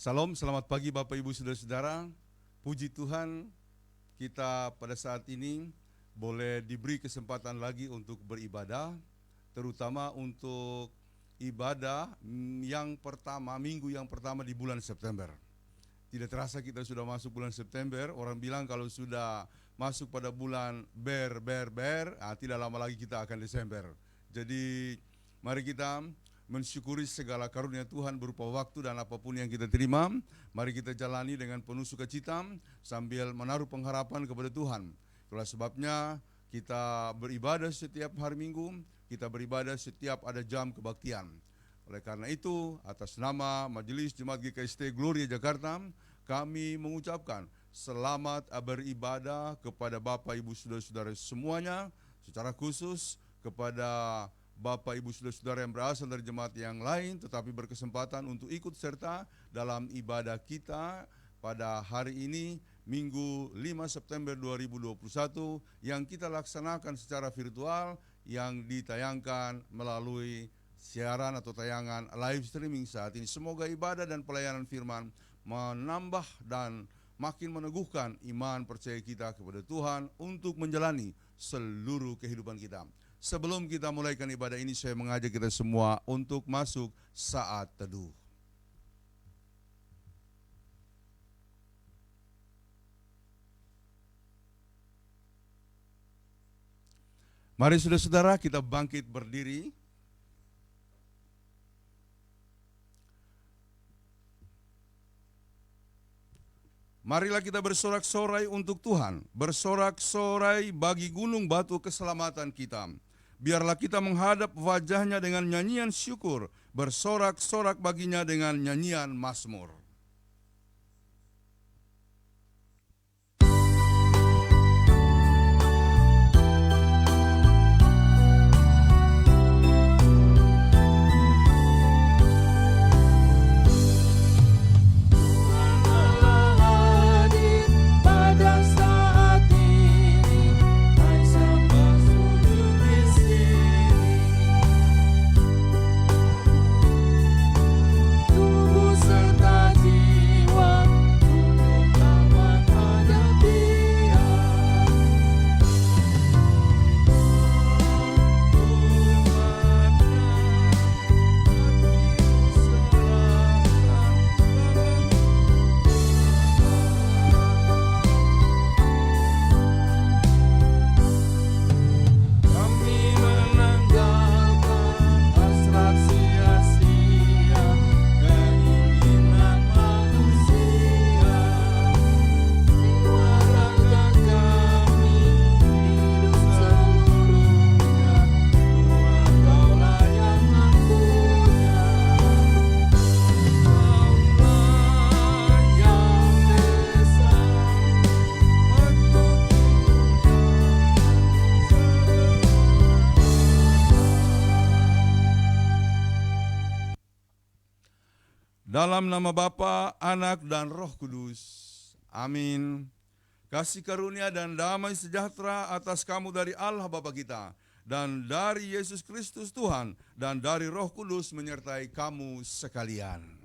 Salam, selamat pagi Bapak Ibu Saudara-saudara. Puji Tuhan, kita pada saat ini boleh diberi kesempatan lagi untuk beribadah, terutama untuk ibadah yang pertama, minggu yang pertama di bulan September. Tidak terasa kita sudah masuk bulan September. Orang bilang kalau sudah masuk pada bulan ber, tidak lama lagi kita akan Desember. Jadi mari kita mensyukuri segala karunia Tuhan berupa waktu dan apapun yang kita terima. Mari kita jalani dengan penuh sukacita sambil menaruh pengharapan kepada Tuhan. Itulah sebabnya kita beribadah setiap hari Minggu, kita beribadah setiap ada jam kebaktian. Oleh karena itu, atas nama Majelis Jemaat GKST Gloria Jakarta, kami mengucapkan selamat beribadah kepada Bapak Ibu Saudara-saudara semuanya, secara khusus kepada Bapak Ibu Saudara-saudara yang berasal dari jemaat yang lain tetapi berkesempatan untuk ikut serta dalam ibadah kita pada hari ini Minggu 5 September 2021 yang kita laksanakan secara virtual yang ditayangkan melalui siaran atau tayangan live streaming saat ini. Semoga ibadah dan pelayanan firman menambah dan makin meneguhkan iman percaya kita kepada Tuhan untuk menjalani seluruh kehidupan kita. Sebelum kita mulaikan ibadah ini, saya mengajak kita semua untuk masuk saat teduh. Mari saudara-saudara kita bangkit berdiri. Marilah kita bersorak-sorai untuk Tuhan, bersorak-sorai bagi gunung batu keselamatan kita. Biarlah kita menghadap wajahnya dengan nyanyian syukur, bersorak-sorak baginya dengan nyanyian mazmur. Dalam nama Bapa, Anak, dan Roh Kudus. Amin. Kasih karunia dan damai sejahtera atas kamu dari Allah Bapa kita, dan dari Yesus Kristus Tuhan, dan dari Roh Kudus menyertai kamu sekalian.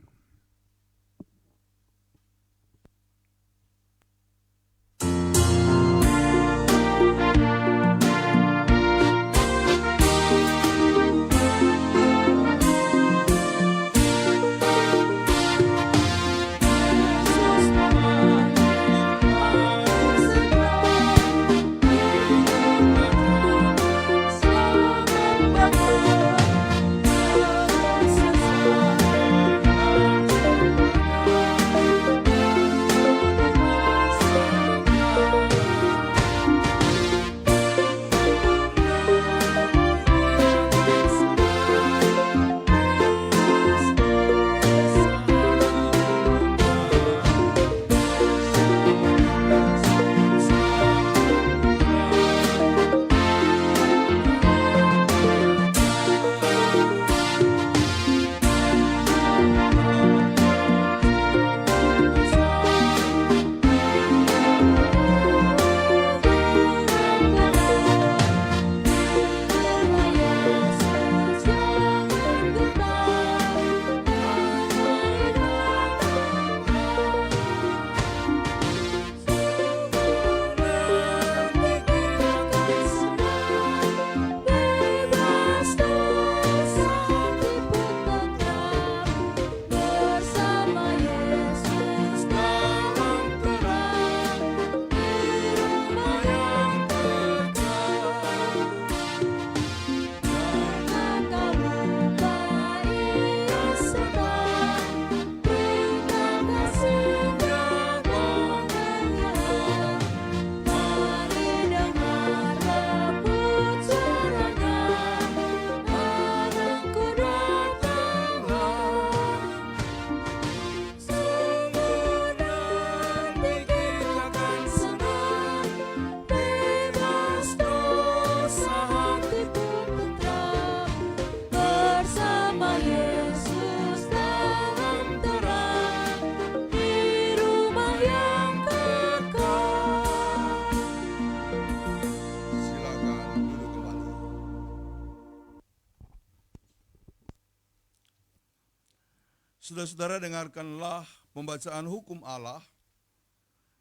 Saudara-saudara, dengarkanlah pembacaan hukum Allah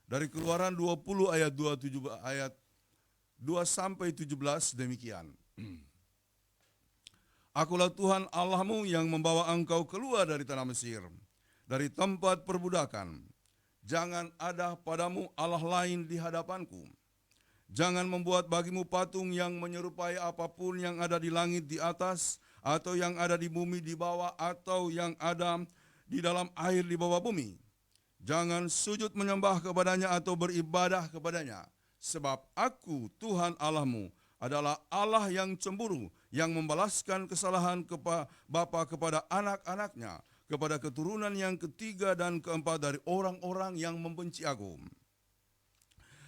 dari Keluaran 20 ayat 2 sampai 17 demikian. Akulah Tuhan Allahmu yang membawa engkau keluar dari tanah Mesir, dari tempat perbudakan. Jangan ada padamu Allah lain di hadapanku. Jangan membuat bagimu patung yang menyerupai apapun yang ada di langit di atas, atau yang ada di bumi di bawah, atau yang ada di dalam air di bawah bumi. Jangan sujud menyembah kepadanya atau beribadah kepadanya. Sebab aku, Tuhan Allahmu, adalah Allah yang cemburu, yang membalaskan kesalahan bapa kepada anak-anaknya, kepada keturunan yang ketiga dan keempat dari orang-orang yang membenci aku.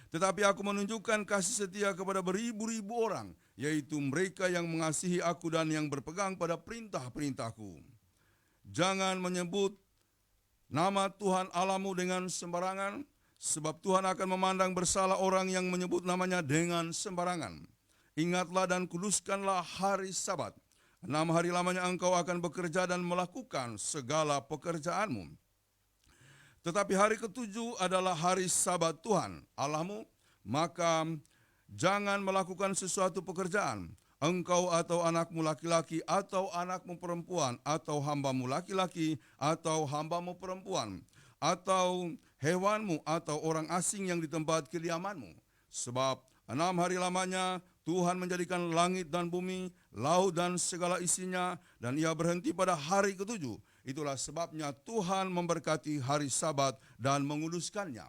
Tetapi aku menunjukkan kasih setia kepada beribu-ribu orang, yaitu mereka yang mengasihi aku dan yang berpegang pada perintah-perintahku. Jangan menyebut nama Tuhan Allahmu dengan sembarangan, sebab Tuhan akan memandang bersalah orang yang menyebut namanya dengan sembarangan. Ingatlah dan kuduskanlah hari Sabat. 6 hari lamanya engkau akan bekerja dan melakukan segala pekerjaanmu. Tetapi hari ketujuh adalah hari Sabat Tuhan Allahmu, maka jangan melakukan sesuatu pekerjaan, engkau atau anakmu laki-laki atau anakmu perempuan atau hambamu laki-laki atau hambamu perempuan atau hewanmu atau orang asing yang di tempat kediamanmu. Sebab 6 hari lamanya Tuhan menjadikan langit dan bumi, laut dan segala isinya, dan ia berhenti pada hari ketujuh. Itulah sebabnya Tuhan memberkati hari Sabat dan menguduskannya.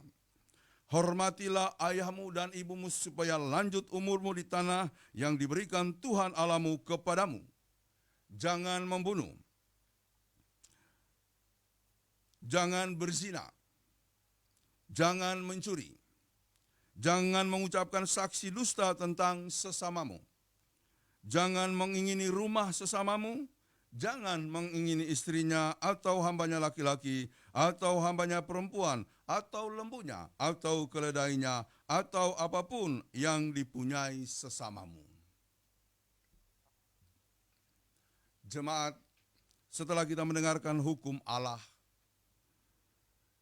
Hormatilah ayahmu dan ibumu supaya lanjut umurmu di tanah yang diberikan Tuhan Allahmu kepadamu. Jangan membunuh. Jangan berzina. Jangan mencuri. Jangan mengucapkan saksi dusta tentang sesamamu. Jangan mengingini rumah sesamamu. Jangan mengingini istrinya atau hambanya laki-laki atau hambanya perempuan atau lembunya atau keledainya atau apapun yang dipunyai sesamamu. Jemaat, setelah kita mendengarkan hukum Allah,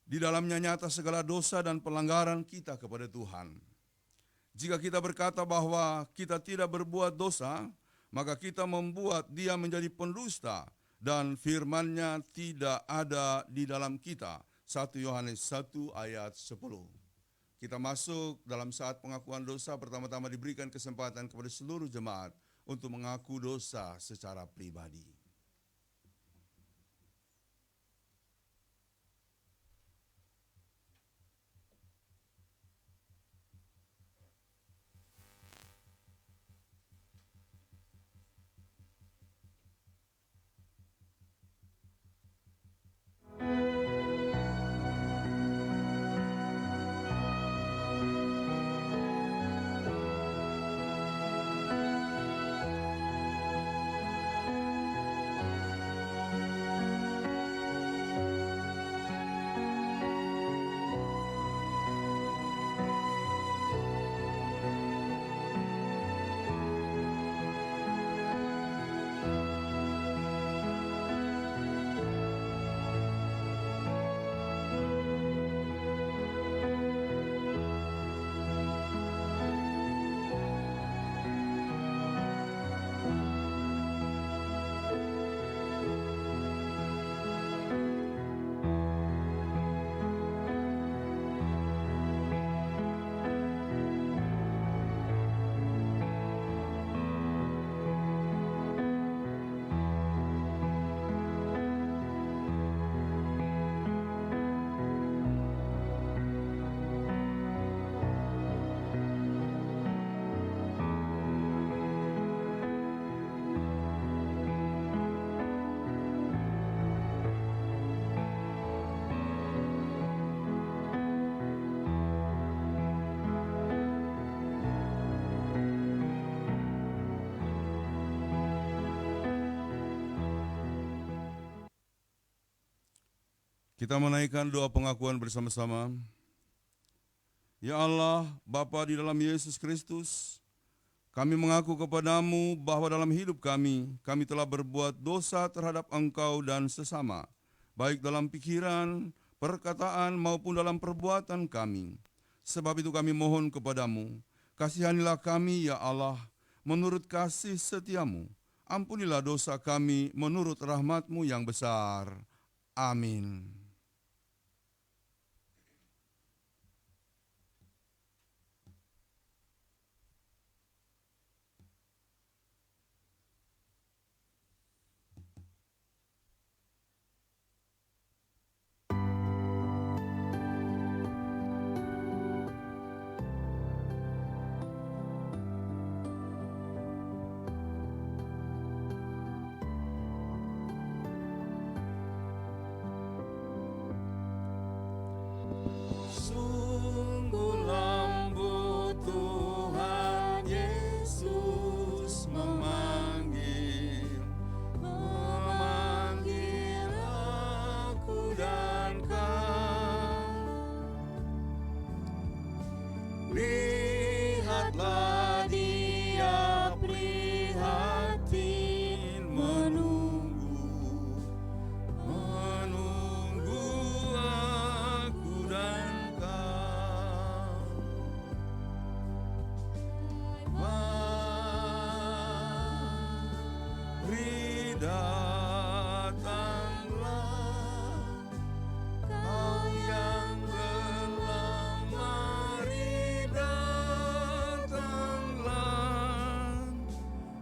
di dalamnya nyata segala dosa dan pelanggaran kita kepada Tuhan. Jika kita berkata bahwa kita tidak berbuat dosa, maka kita membuat dia menjadi pendusta dan firman-Nya tidak ada di dalam kita. 1 Yohanes 1 ayat 10. Kita masuk dalam saat pengakuan dosa. Pertama-tama diberikan kesempatan kepada seluruh jemaat untuk mengaku dosa secara pribadi. Kita menaikkan doa pengakuan bersama-sama. Ya Allah, Bapa di dalam Yesus Kristus, kami mengaku kepadamu bahwa dalam hidup kami telah berbuat dosa terhadap Engkau dan sesama. baik dalam pikiran, perkataan maupun dalam perbuatan kami. Sebab itu kami mohon kepadamu, kasihanilah kami ya Allah, menurut kasih setiamu. Ampunilah dosa kami menurut rahmat-Mu yang besar. Amin. Sungguh lembut Tuhan Yesus memanggil aku dan kau. Lihatlah Dia prihatin menunggu aku dan mari datanglah, Kau yang lelah, mari datanglah.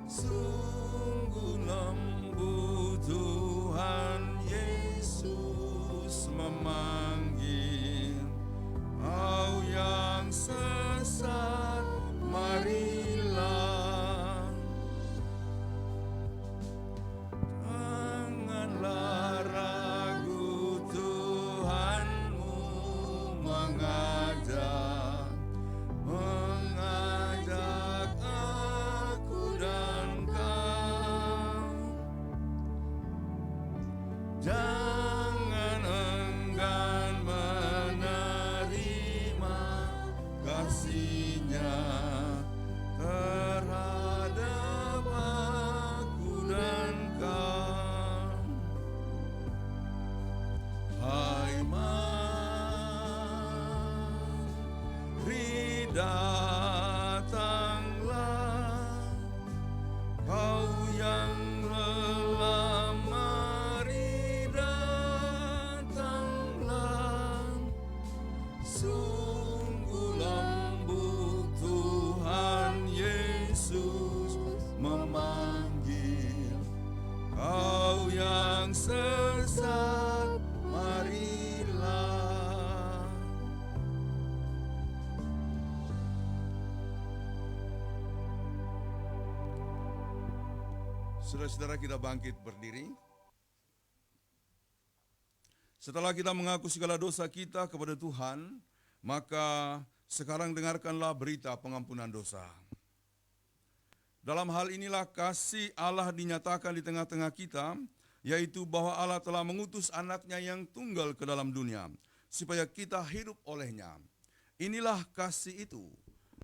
Sungguh lembut Tuhan Yesus memanggil, Kau yang sesat, marilah. Janganlah ragu, Tuhanmu mengajak aku dan kau. Jangan enggan menerima kasih-Nya terhadap aku dan kau. Hai mari datanglah, Kau yang lelah, mari datanglah. Sungguh lembut Tuhan Yesus memanggil, Kau yang sesat, marilah. Saudara-saudara, kita bangkit berdiri. Setelah kita mengaku segala dosa kita kepada Tuhan, maka sekarang dengarkanlah berita pengampunan dosa. Dalam hal inilah kasih Allah dinyatakan di tengah-tengah kita, yaitu bahwa Allah telah mengutus anaknya yang tunggal ke dalam dunia, supaya kita hidup olehnya. Inilah kasih itu,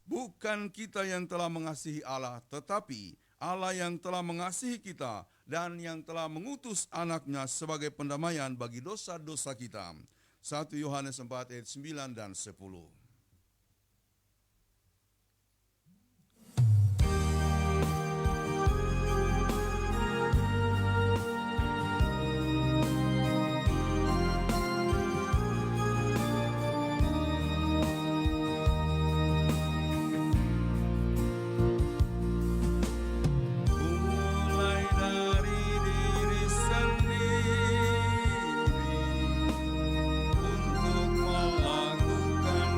bukan kita yang telah mengasihi Allah, tetapi Allah yang telah mengasihi kita dan yang telah mengutus anaknya sebagai pendamaian bagi dosa-dosa kita. 1 Yohanes 4 ayat 9 dan 10. Untuk melakukan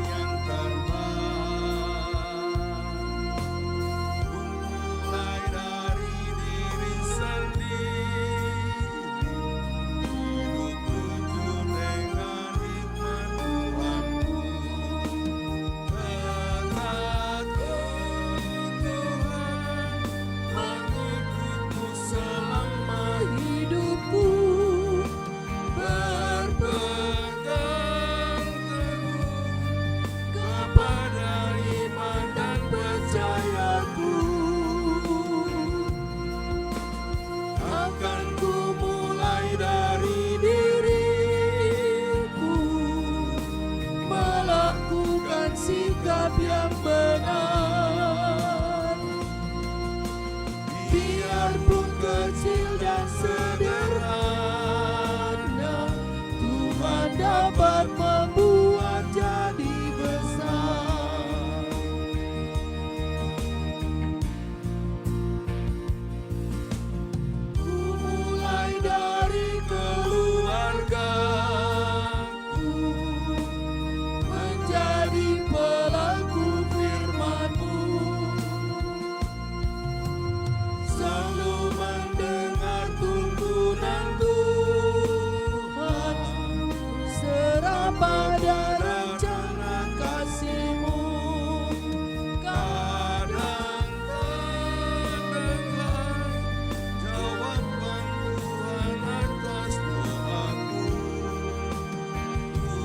sikap yang benar. Biarpun kecil dan sederhana, Tuhan dapat membuat jadi besar. Ku mulai dari keluargaku, menjadi pelaku firman-Mu, selalu mendengar tuntunan Tuhan, serah pada rencana kasih-Mu. Kadang terdengar jawaban Tuhan atas doaku. Ku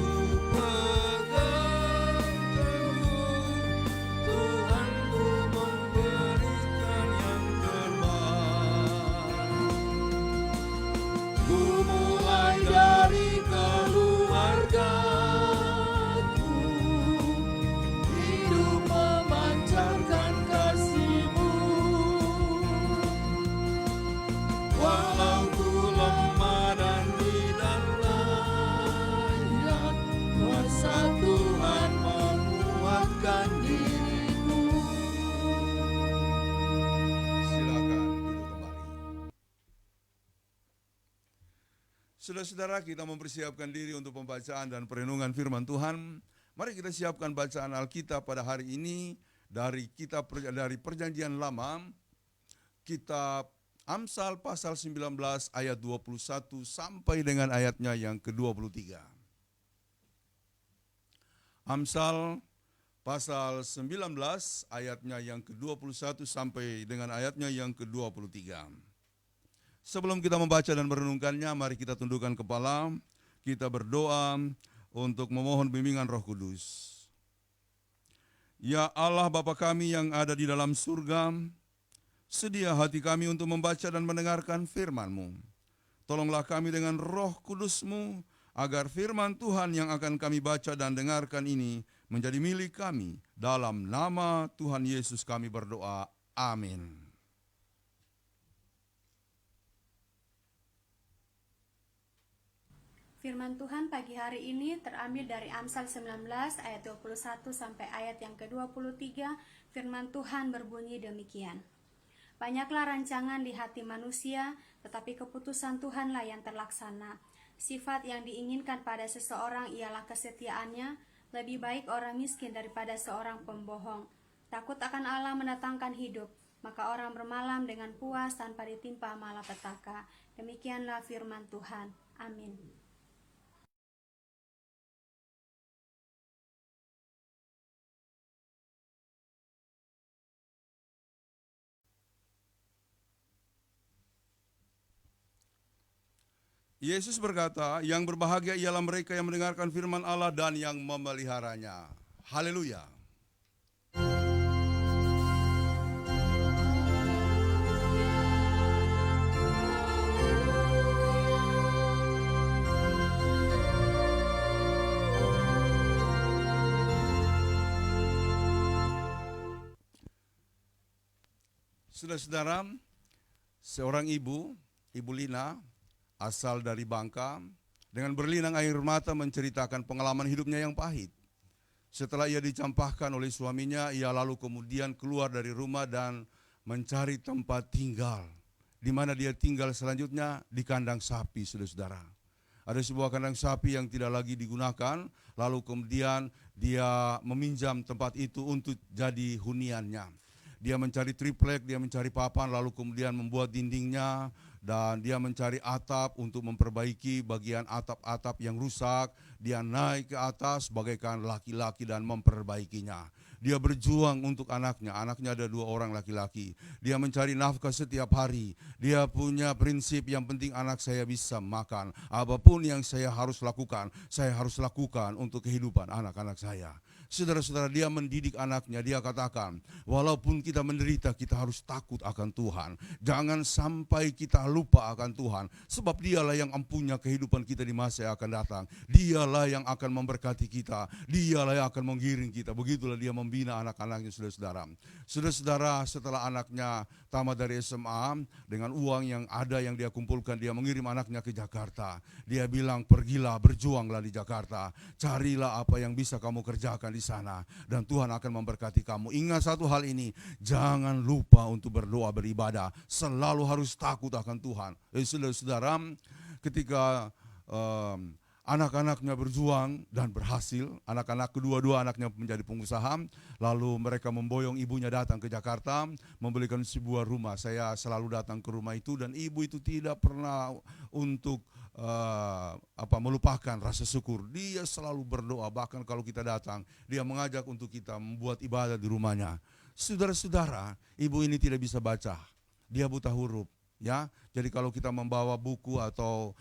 pegang teguh, Tuhanku memberikan yang terbaik. Ku mulai dari keluargaku, hidup memancarkan kasih-Mu. Walau ku lemah dan tidak layak, kuasa Tuhan menguatkan diriku. Silakan duduk kembali. Saudara-saudara, kita mempersiapkan diri untuk pembacaan dan perenungan firman Tuhan. Mari kita siapkan bacaan Alkitab pada hari ini dari Perjanjian Lama, kitab Amsal pasal 19 ayat 21 sampai dengan ayatnya yang ke-23. Amsal pasal 19 ayatnya yang ke-21 sampai dengan ayatnya yang ke-23. Sebelum kita membaca dan merenungkannya, mari kita tundukkan kepala, kita berdoa untuk memohon bimbingan Roh Kudus. Ya Allah Bapa kami yang ada di dalam surga, sedia hati kami untuk membaca dan mendengarkan firman-Mu. Tolonglah kami dengan Roh Kudus-Mu, agar firman Tuhan yang akan kami baca dan dengarkan ini menjadi milik kami. Dalam nama Tuhan Yesus kami berdoa. Amin. Firman Tuhan pagi hari ini terambil dari Amsal 19 ayat 21 sampai ayat yang ke-23. Firman Tuhan berbunyi demikian. Banyaklah rancangan di hati manusia, tetapi keputusan Tuhanlah yang terlaksana. Sifat yang diinginkan pada seseorang ialah kesetiaannya. Lebih baik orang miskin daripada seorang pembohong. Takut akan Allah mendatangkan hidup, maka orang bermalam dengan puas tanpa ditimpa malapetaka. Demikianlah firman Tuhan. Amin. Yesus berkata, yang berbahagia ialah mereka yang mendengarkan firman Allah dan yang memeliharanya. Haleluya. Saudara-saudara, seorang ibu Lina, asal dari Bangka, dengan berlinang air mata menceritakan pengalaman hidupnya yang pahit. Setelah ia dicampakkan oleh suaminya, ia lalu kemudian keluar dari rumah dan mencari tempat tinggal. Di mana dia tinggal selanjutnya? Di kandang sapi, saudara-saudara. Ada sebuah kandang sapi yang tidak lagi digunakan, lalu kemudian dia meminjam tempat itu untuk jadi huniannya. Dia mencari triplek, dia mencari papan, lalu kemudian membuat dindingnya, dan dia mencari atap untuk memperbaiki bagian atap-atap yang rusak. Dia naik ke atas bagaikan laki-laki dan memperbaikinya. Dia berjuang untuk anaknya ada 2 orang laki-laki. Dia mencari nafkah setiap hari. Dia punya prinsip yang penting anak saya bisa makan. Apapun yang saya harus lakukan untuk kehidupan anak-anak saya. Saudara-saudara, dia mendidik anaknya, dia katakan, walaupun kita menderita, kita harus takut akan Tuhan. Jangan sampai kita lupa akan Tuhan, sebab dialah yang empunya kehidupan kita di masa yang akan datang. Dialah yang akan memberkati kita, dialah yang akan menggiring kita. Begitulah dia membina anak-anaknya, saudara-saudara. Saudara-saudara, setelah anaknya tamat dari SMA, dengan uang yang ada yang dia kumpulkan, dia mengirim anaknya ke Jakarta. Dia bilang, pergilah, berjuanglah di Jakarta. Carilah apa yang bisa kamu kerjakan di sana, dan Tuhan akan memberkati kamu. Ingat satu hal ini, jangan lupa untuk berdoa, beribadah. Selalu harus takut akan Tuhan. Saudara-saudara, ketika anak-anaknya berjuang dan berhasil, anak-anak kedua-dua anaknya menjadi pengusaha, lalu mereka memboyong ibunya datang ke Jakarta, membelikan sebuah rumah. Saya selalu datang ke rumah itu, dan ibu itu tidak pernah untuk melupakan rasa syukur. Dia selalu berdoa, bahkan kalau kita datang, dia mengajak untuk kita membuat ibadah di rumahnya. Saudara-saudara, ibu ini tidak bisa baca, dia buta huruf. Ya, jadi kalau kita membawa buku atau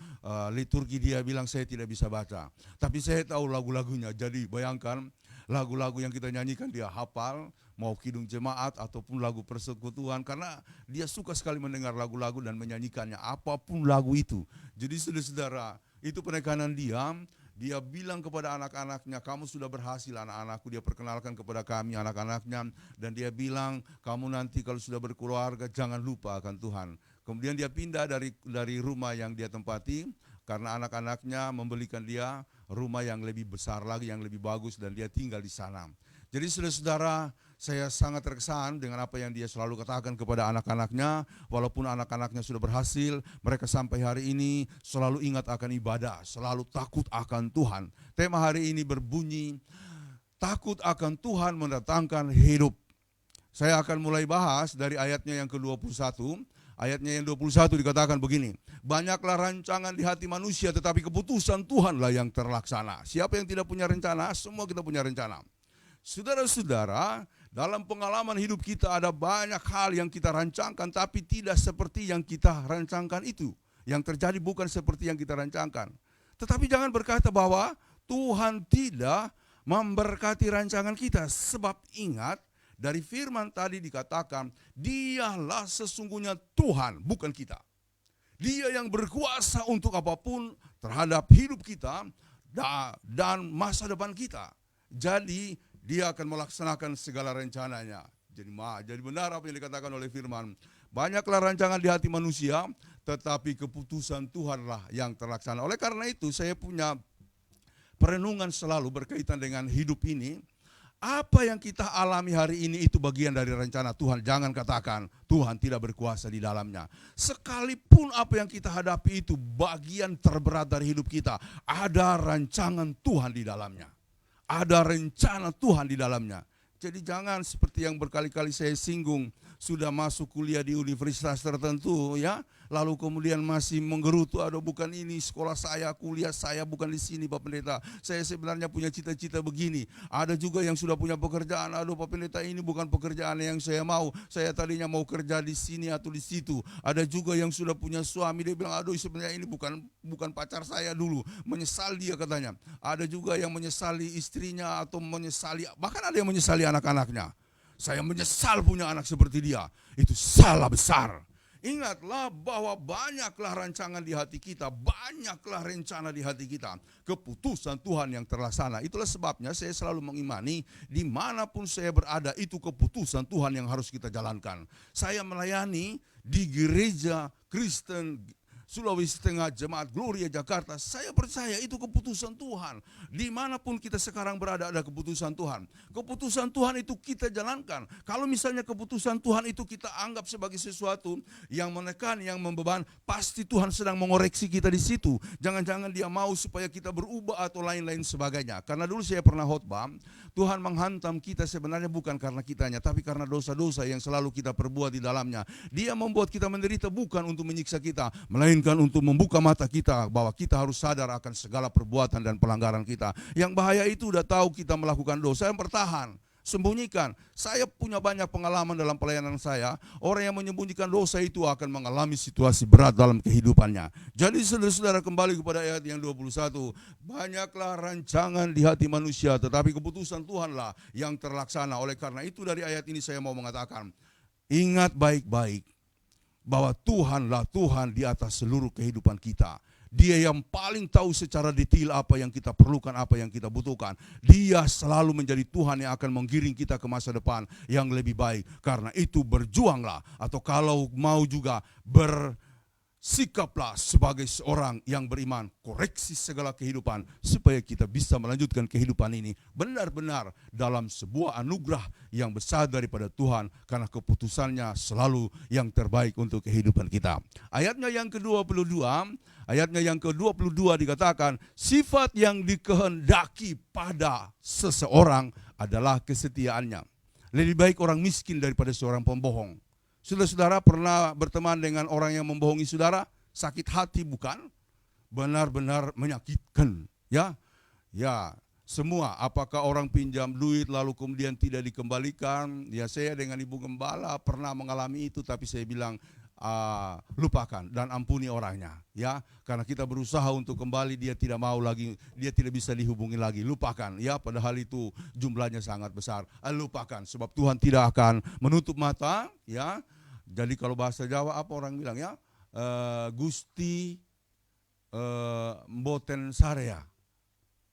liturgi, dia bilang saya tidak bisa baca. Tapi saya tahu lagu-lagunya. Jadi bayangkan lagu-lagu yang kita nyanyikan dia hafal, mau kidung jemaat ataupun lagu persekutuan, karena dia suka sekali mendengar lagu-lagu dan menyanyikannya, apapun lagu itu. Jadi saudara-saudara, itu penekanan dia. Dia bilang kepada anak-anaknya, kamu sudah berhasil anak-anakku. Dia perkenalkan kepada kami anak-anaknya, dan dia bilang, kamu nanti kalau sudah berkeluarga jangan lupa akan Tuhan. Kemudian dia pindah dari rumah yang dia tempati, karena anak-anaknya membelikan dia rumah yang lebih besar lagi, yang lebih bagus, dan dia tinggal di sana. Jadi saudara-saudara, saya sangat terkesan dengan apa yang dia selalu katakan kepada anak-anaknya. Walaupun anak-anaknya sudah berhasil, mereka sampai hari ini selalu ingat akan ibadah, selalu takut akan Tuhan. Tema hari ini berbunyi, takut akan Tuhan mendatangkan hidup. Saya akan mulai bahas dari ayatnya yang ke-21. Ayatnya yang 21 dikatakan begini, banyaklah rancangan di hati manusia, tetapi keputusan Tuhanlah yang terlaksana. Siapa yang tidak punya rencana? Semua kita punya rencana. Saudara-saudara, dalam pengalaman hidup kita ada banyak hal yang kita rancangkan, tapi tidak seperti yang kita rancangkan itu. Yang terjadi bukan seperti yang kita rancangkan. Tetapi jangan berkata bahwa Tuhan tidak memberkati rancangan kita. Sebab ingat, dari firman tadi dikatakan, dialah sesungguhnya Tuhan, bukan kita. Dia yang berkuasa untuk apapun terhadap hidup kita dan masa depan kita. Jadi dia akan melaksanakan segala rencananya. Jadi benar apa yang dikatakan oleh firman. Banyaklah rancangan di hati manusia, tetapi keputusan Tuhanlah yang terlaksana. Oleh karena itu saya punya perenungan selalu berkaitan dengan hidup ini. Apa yang kita alami hari ini itu bagian dari rencana Tuhan. Jangan katakan Tuhan tidak berkuasa di dalamnya. Sekalipun apa yang kita hadapi itu bagian terberat dari hidup kita, ada rancangan Tuhan di dalamnya. Ada rencana Tuhan di dalamnya. Jadi jangan seperti yang berkali-kali saya singgung, sudah masuk kuliah di universitas tertentu ya, lalu kemudian masih menggerutu, aduh bukan ini sekolah saya, kuliah saya bukan di sini Pak Pendeta. Saya sebenarnya punya cita-cita begini. Ada juga yang sudah punya pekerjaan, aduh Pak Pendeta ini bukan pekerjaan yang saya mau. Saya tadinya mau kerja di sini atau di situ. Ada juga yang sudah punya suami, dia bilang aduh sebenarnya ini bukan pacar saya dulu. Menyesal dia katanya. Ada juga yang menyesali istrinya atau menyesali, bahkan ada yang menyesali anak-anaknya. Saya menyesal punya anak seperti dia. Itu salah besar. Ingatlah bahwa banyaklah rancangan di hati kita, banyaklah rencana di hati kita. Keputusan Tuhan yang terlaksana. Itulah sebabnya saya selalu mengimani dimanapun saya berada itu keputusan Tuhan yang harus kita jalankan. Saya melayani di gereja Kristen Sulawesi Tengah, Jemaat Gloria Jakarta, saya percaya itu keputusan Tuhan. Dimanapun kita sekarang berada ada keputusan Tuhan. Keputusan Tuhan itu kita jalankan. Kalau misalnya keputusan Tuhan itu kita anggap sebagai sesuatu yang menekan, yang membeban, pasti Tuhan sedang mengoreksi kita di situ. Jangan-jangan dia mau supaya kita berubah atau lain-lain sebagainya. Karena dulu saya pernah khotbah, Tuhan menghantam kita sebenarnya bukan karena kitanya, tapi karena dosa-dosa yang selalu kita perbuat di dalamnya. Dia membuat kita menderita bukan untuk menyiksa kita, melainkan untuk membuka mata kita bahwa kita harus sadar akan segala perbuatan dan pelanggaran kita. Yang bahaya itu udah tahu kita melakukan dosa, yang bertahan. sembunyikan. Saya punya banyak pengalaman dalam pelayanan saya. Orang yang menyembunyikan dosa itu akan mengalami situasi berat dalam kehidupannya. Jadi saudara-saudara, kembali kepada ayat yang 21. Banyaklah rancangan di hati manusia, tetapi keputusan Tuhanlah yang terlaksana. Oleh karena itu dari ayat ini saya mau mengatakan, ingat baik-baik bahwa Tuhanlah Tuhan di atas seluruh kehidupan kita. Dia yang paling tahu secara detail apa yang kita perlukan, apa yang kita butuhkan. Dia selalu menjadi Tuhan yang akan menggiring kita ke masa depan yang lebih baik. Karena itu berjuanglah, atau kalau mau juga bersikaplah sebagai seorang yang beriman. Koreksi segala kehidupan supaya kita bisa melanjutkan kehidupan ini benar-benar dalam sebuah anugerah yang besar daripada Tuhan. Karena keputusannya selalu yang terbaik untuk kehidupan kita. Ayatnya yang ke-22, dikatakan, sifat yang dikehendaki pada seseorang adalah kesetiaannya. Lebih baik orang miskin daripada seorang pembohong. Saudara-saudara pernah berteman dengan orang yang membohongi saudara? Sakit hati bukan? Benar-benar menyakitkan. Ya, semua. Apakah orang pinjam duit lalu kemudian tidak dikembalikan? Ya, saya dengan Ibu Gembala pernah mengalami itu, tapi saya bilang, lupakan dan ampuni orangnya, ya, karena kita berusaha untuk kembali, dia tidak mau lagi, dia tidak bisa dihubungi lagi, lupakan, ya, padahal itu jumlahnya sangat besar, lupakan, sebab Tuhan tidak akan menutup mata, ya. Jadi kalau bahasa Jawa apa orang bilang, ya, Gusti mboten sarea,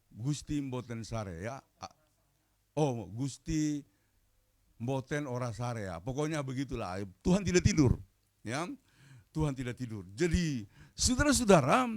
Gusti mboten sarea, ya, Gusti mboten ora sarea, pokoknya begitulah, Tuhan tidak tidur. Ya, Tuhan tidak tidur. Jadi saudara-saudara,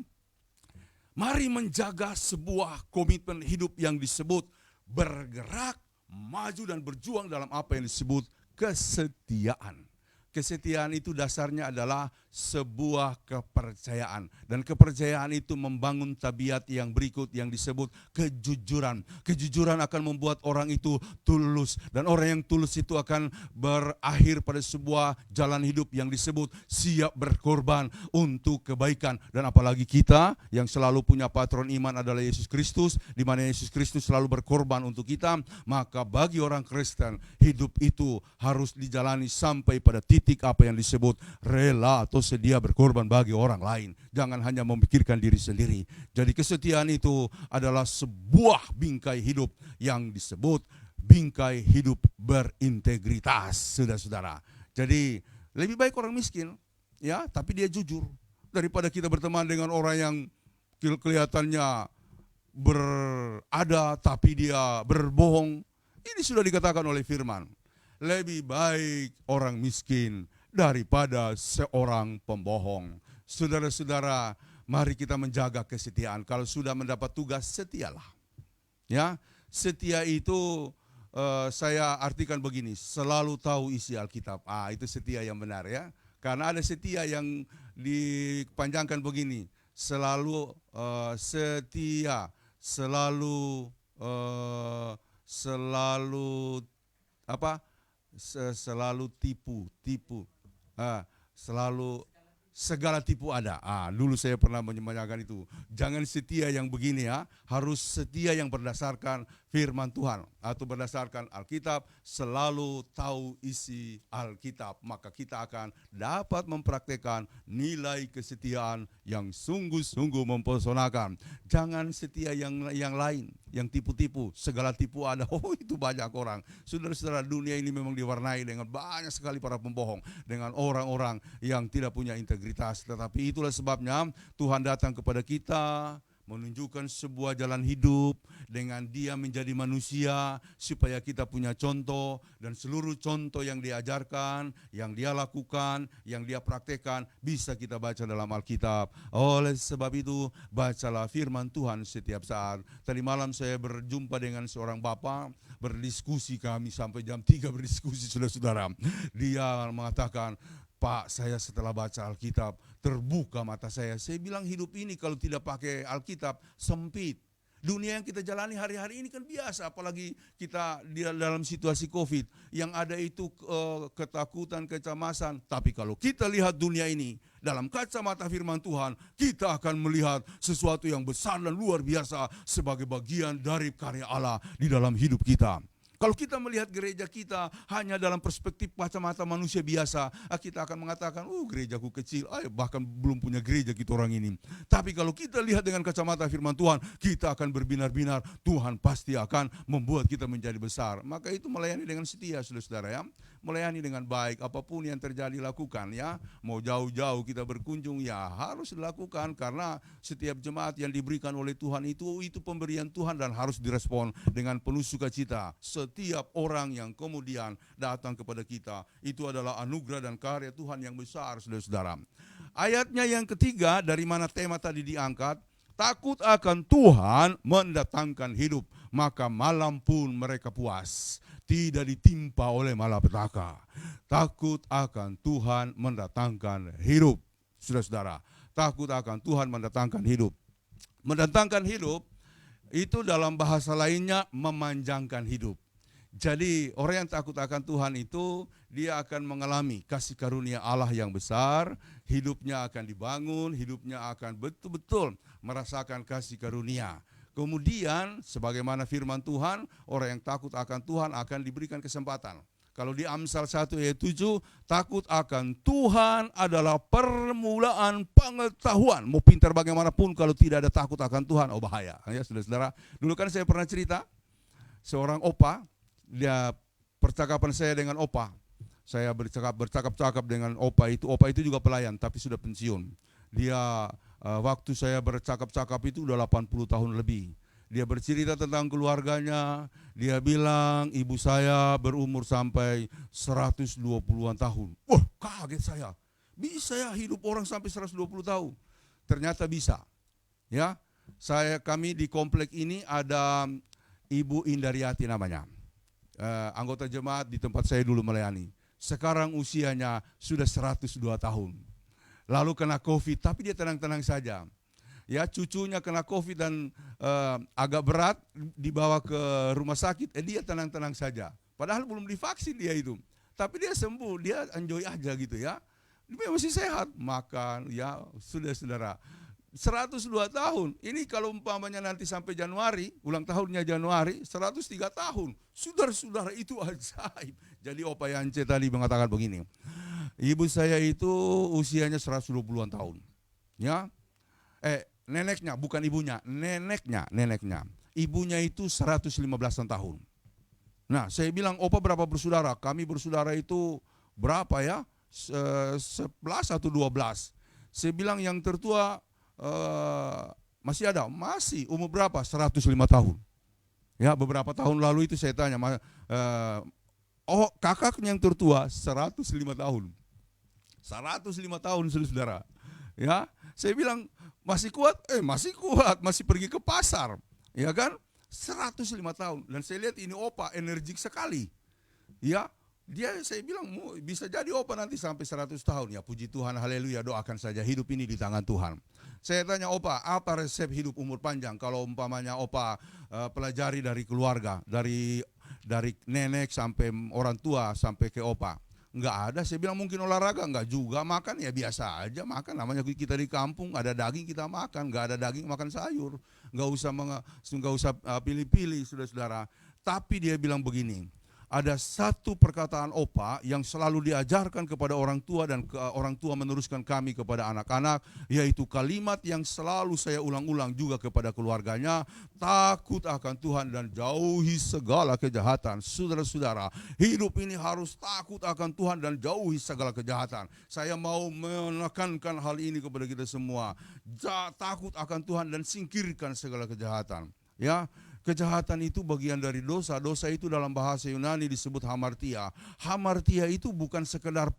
mari menjaga sebuah komitmen hidup yang disebut bergerak, maju dan berjuang dalam apa yang disebut kesetiaan. Kesetiaan itu dasarnya adalah sebuah kepercayaan. Dan kepercayaan itu membangun tabiat yang berikut yang disebut kejujuran. Kejujuran akan membuat orang itu tulus. Dan orang yang tulus itu akan berakhir pada sebuah jalan hidup yang disebut siap berkorban untuk kebaikan. Dan apalagi kita yang selalu punya patron iman adalah Yesus Kristus, di mana Yesus Kristus selalu berkorban untuk kita. Maka bagi orang Kristen, hidup itu harus dijalani sampai pada titik apa yang disebut rela atau sedia berkorban bagi orang lain. Jangan hanya memikirkan diri sendiri. Jadi kesetiaan itu adalah sebuah bingkai hidup yang disebut bingkai hidup berintegritas, saudara-saudara. Jadi lebih baik orang miskin, ya, tapi dia jujur, daripada kita berteman dengan orang yang kelihatannya berada tapi dia berbohong. Ini sudah dikatakan oleh firman. Lebih baik orang miskin daripada seorang pembohong. Saudara-saudara, mari kita menjaga kesetiaan. Kalau sudah mendapat tugas, setialah. Ya, setia itu saya artikan begini, selalu tahu isi Alkitab. Itu setia yang benar, ya. Karena ada setia yang dipanjangkan begini, selalu setia, selalu selalu tipu, selalu segala tipu ada. Dulu saya pernah menyamakan itu. Jangan setia yang begini, ya. Harus setia yang berdasarkan firman Tuhan atau berdasarkan Alkitab, selalu tahu isi Alkitab. Maka kita akan dapat mempraktekkan nilai kesetiaan yang sungguh-sungguh mempesonakan. Jangan setia yang lain, yang tipu-tipu, segala tipu ada. Itu banyak orang. Saudara-saudara, dunia ini memang diwarnai dengan banyak sekali para pembohong, dengan orang-orang yang tidak punya integritas. Tetapi itulah sebabnya Tuhan datang kepada kita, menunjukkan sebuah jalan hidup dengan dia menjadi manusia, supaya kita punya contoh, dan seluruh contoh yang diajarkan, yang dia lakukan, yang dia praktekkan, bisa kita baca dalam Alkitab. Oleh sebab itu, bacalah firman Tuhan setiap saat. Tadi malam saya berjumpa dengan seorang bapak, berdiskusi kami sampai jam 3 berdiskusi, saudara-saudara. Dia mengatakan, Pak, saya setelah baca Alkitab, terbuka mata saya. Saya bilang hidup ini kalau tidak pakai Alkitab, sempit. Dunia yang kita jalani hari-hari ini kan biasa, apalagi kita di dalam situasi COVID. Yang ada itu ketakutan, kecemasan. Tapi kalau kita lihat dunia ini dalam kacamata firman Tuhan, kita akan melihat sesuatu yang besar dan luar biasa sebagai bagian dari karya Allah di dalam hidup kita. Kalau kita melihat gereja kita hanya dalam perspektif kacamata manusia biasa, kita akan mengatakan, gerejaku kecil, bahkan belum punya gereja gitu orang ini. Tapi kalau kita lihat dengan kacamata firman Tuhan, kita akan berbinar-binar, Tuhan pasti akan membuat kita menjadi besar. Maka itu melayani dengan setia, saudara-saudara ya. Melayani dengan baik, apapun yang terjadi lakukan ya. Mau jauh-jauh kita berkunjung ya harus dilakukan, karena setiap jemaat yang diberikan oleh Tuhan itu pemberian Tuhan dan harus direspon dengan penuh sukacita. Setiap orang yang kemudian datang kepada kita, itu adalah anugerah dan karya Tuhan yang besar, saudara-saudara. Ayatnya yang ketiga, dari mana tema tadi diangkat, takut akan Tuhan mendatangkan hidup, maka malam pun mereka puas, tidak ditimpa oleh malapetaka. Takut akan Tuhan mendatangkan hidup, saudara-saudara. Takut akan Tuhan mendatangkan hidup. Mendatangkan hidup itu dalam bahasa lainnya memanjangkan hidup. Jadi orang yang takut akan Tuhan itu dia akan mengalami kasih karunia Allah yang besar, hidupnya akan dibangun, hidupnya akan betul-betul merasakan kasih karunia. Kemudian sebagaimana firman Tuhan, orang yang takut akan Tuhan akan diberikan kesempatan. Kalau di Amsal 1 ayat 7, takut akan Tuhan adalah permulaan pengetahuan. Mau pintar bagaimanapun kalau tidak ada takut akan Tuhan, bahaya. Ya saudara-saudara, dulu kan saya pernah cerita, seorang opa, dia percakapan saya dengan opa. Saya bercakap-cakap dengan opa itu juga pelayan tapi sudah pensiun. Dia waktu saya bercakap-cakap itu udah 80 tahun lebih. Dia bercerita tentang keluarganya. Dia bilang ibu saya berumur sampai 120-an tahun. Wah, kaget saya. Bisa ya hidup orang sampai 120 tahun? Ternyata bisa. Ya, kami di komplek ini ada Ibu Indariati namanya. Anggota jemaat di tempat saya dulu melayani. Sekarang usianya sudah 102 tahun. Lalu kena COVID, tapi dia tenang-tenang saja. Ya, cucunya kena COVID dan agak berat, dibawa ke rumah sakit, dia tenang-tenang saja. Padahal belum divaksin dia itu. Tapi dia sembuh, dia enjoy aja gitu ya. Dia masih sehat, makan, ya sudah saudara. 102 tahun, ini kalau umpamanya nanti sampai Januari, ulang tahunnya Januari, 103 tahun. Saudara-saudara itu ajaib. Jadi Opa Yance tadi mengatakan begini, ibu saya itu usianya 120-an tahun. Ya, neneknya, bukan ibunya, neneknya. Ibunya itu 115-an tahun. Nah, saya bilang, Opa berapa bersaudara? Kami bersaudara itu berapa ya? 11 atau 12. Saya bilang yang tertua masih ada, masih umur berapa? 105 tahun. Ya, beberapa tahun lalu itu saya tanya, kakaknya yang tertua 105 tahun. 105 tahun saudara. Ya, saya bilang masih kuat, masih kuat, masih pergi ke pasar. Ya kan? 105 tahun. Dan saya lihat ini Opa energik sekali. Ya, saya bilang bisa jadi Opa nanti sampai 100 tahun. Ya, puji Tuhan, haleluya, doakan saja, hidup ini di tangan Tuhan. Saya tanya Opa, apa resep hidup umur panjang? Kalau umpamanya Opa pelajari dari keluarga, dari nenek sampai orang tua sampai ke Opa. Enggak ada, saya bilang mungkin olahraga, enggak juga, makan ya biasa aja, makan namanya kita di kampung, ada daging kita makan, enggak ada daging makan sayur. Enggak usah pilih-pilih saudara-saudara. Tapi dia bilang begini, ada satu perkataan Opa yang selalu diajarkan kepada orang tua dan orang tua meneruskan kami kepada anak-anak, yaitu kalimat yang selalu saya ulang-ulang juga kepada keluarganya, takut akan Tuhan dan jauhi segala kejahatan. Saudara-saudara, hidup ini harus takut akan Tuhan dan jauhi segala kejahatan. Saya mau menekankan hal ini kepada kita semua. Takut akan Tuhan dan singkirkan segala kejahatan. Ya, kejahatan itu bagian dari dosa. Dosa itu dalam bahasa Yunani disebut hamartia. Hamartia itu bukan sekedar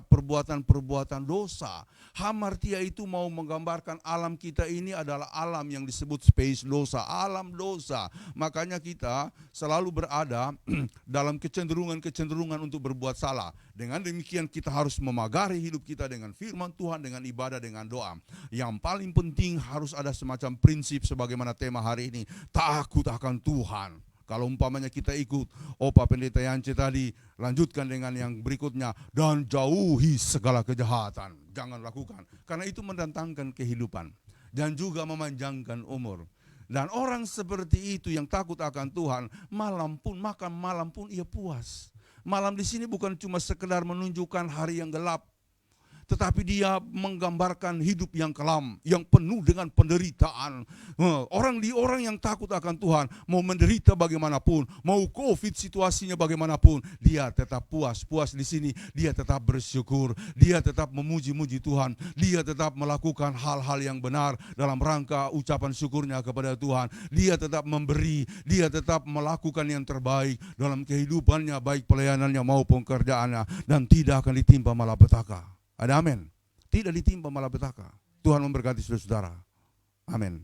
perbuatan-perbuatan dosa. Hamartia itu mau menggambarkan alam kita ini adalah alam yang disebut space dosa, alam dosa. Makanya kita selalu berada dalam kecenderungan untuk berbuat salah. Dengan demikian kita harus memagari hidup kita dengan firman Tuhan, dengan ibadah, dengan doa. Yang paling penting harus ada semacam prinsip sebagaimana tema hari ini, takut akan Tuhan. Kalau umpamanya kita ikut Opa Pendeta Yance tadi, lanjutkan dengan yang berikutnya, dan jauhi segala kejahatan. Jangan lakukan, karena itu mendatangkan kehidupan dan juga memanjangkan umur. Dan orang seperti itu yang takut akan Tuhan, malam pun ia puas. Malam di sini bukan cuma sekedar menunjukkan hari yang gelap, tetapi dia menggambarkan hidup yang kelam, yang penuh dengan penderitaan. Orang yang takut akan Tuhan, mau menderita bagaimanapun, mau COVID situasinya bagaimanapun, dia tetap puas. Puas di sini, dia tetap bersyukur, dia tetap memuji-muji Tuhan, dia tetap melakukan hal-hal yang benar dalam rangka ucapan syukurnya kepada Tuhan. Dia tetap memberi, dia tetap melakukan yang terbaik dalam kehidupannya, baik pelayanannya maupun kerjaannya, dan tidak akan ditimpa malapetaka. Ada amin. Tidak ditimpa malapetaka. Tuhan memberkati saudara-saudara. Amin.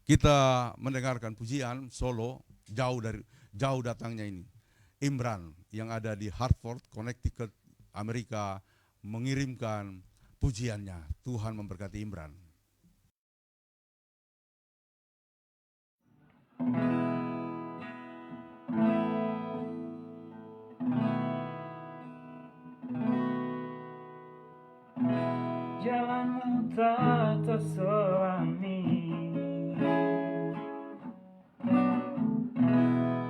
Kita mendengarkan pujian solo jauh datangnya ini. Imran yang ada di Hartford, Connecticut, Amerika mengirimkan pujiannya. Tuhan memberkati Imran. Jalanmu tak terselami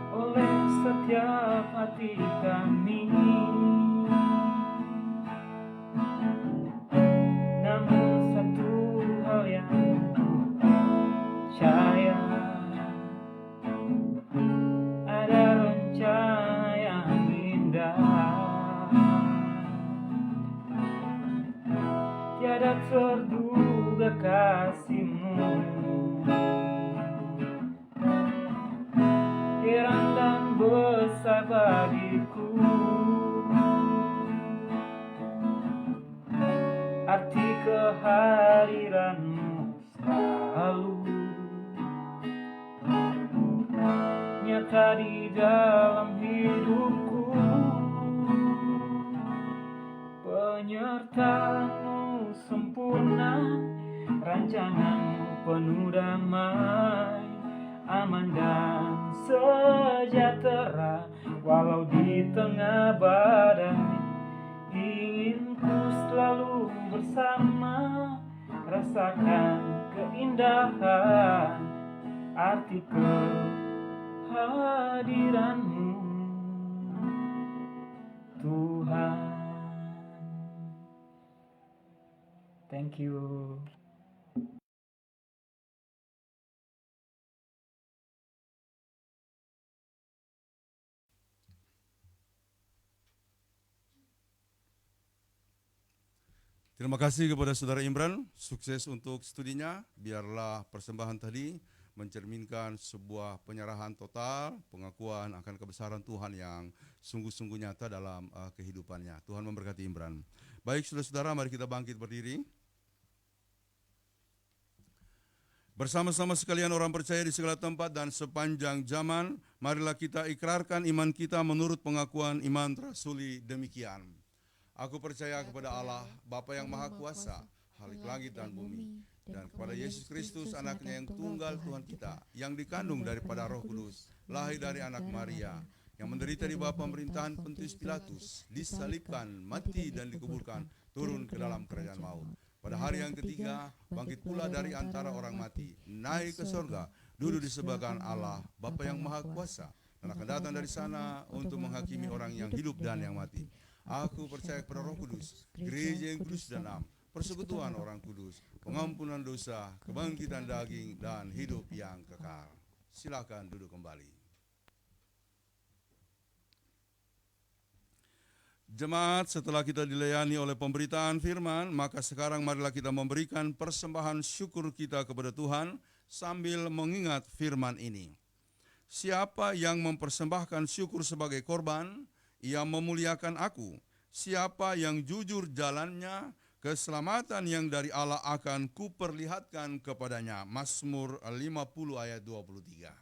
oleh setiap hati kami, namun satu hal yang percaya, ada rencana yang indah. Tiada terduga kasih-Mu, heran dan besar bagiku. Arti kehadiran-Mu selalu nyata di dalam hidupku. Penyertaan-Mu sempurna, rancangan-Mu penuh damai, aman dan sejahtera walau di tengah badai. Ingin ku selalu bersama, rasakan keindahan arti kehadiran-Mu, Tuhan. Thank you. Terima kasih kepada Saudara Imran, sukses untuk studinya. Biarlah persembahan tadi mencerminkan sebuah penyerahan total, pengakuan akan kebesaran Tuhan yang sungguh-sungguh nyata dalam kehidupannya. Tuhan memberkati Imran. Baik saudara-saudara, mari kita bangkit berdiri. Bersama-sama sekalian orang percaya di segala tempat dan sepanjang zaman, marilah kita ikrarkan iman kita menurut pengakuan iman rasuli demikian. Aku percaya kepada Allah, Bapa yang Maha Kuasa, Khalik langit dan bumi, dan kepada Yesus Kristus, anaknya yang tunggal Tuhan kita, yang dikandung daripada Roh Kudus, lahir dari anak Maria, yang menderita di bawah pemerintahan Pontius Pilatus, disalibkan, mati dan dikuburkan, turun ke dalam kerajaan maut. Pada hari yang ketiga, bangkit pula dari antara orang mati, naik ke sorga, duduk di sebelah Allah, Bapa yang Maha Kuasa, dan akan datang dari sana untuk menghakimi orang yang hidup dan yang mati. Aku percaya kepada Roh Kudus, gereja yang kudus dan am, persekutuan orang kudus, pengampunan dosa, kebangkitan daging, dan hidup yang kekal. Silakan duduk kembali. Jemaat, setelah kita dilayani oleh pemberitaan firman, maka sekarang marilah kita memberikan persembahan syukur kita kepada Tuhan sambil mengingat firman ini. Siapa yang mempersembahkan syukur sebagai korban, ia memuliakan aku. Siapa yang jujur jalannya, keselamatan yang dari Allah akan kuperlihatkan kepadanya. Mazmur 50 ayat 23.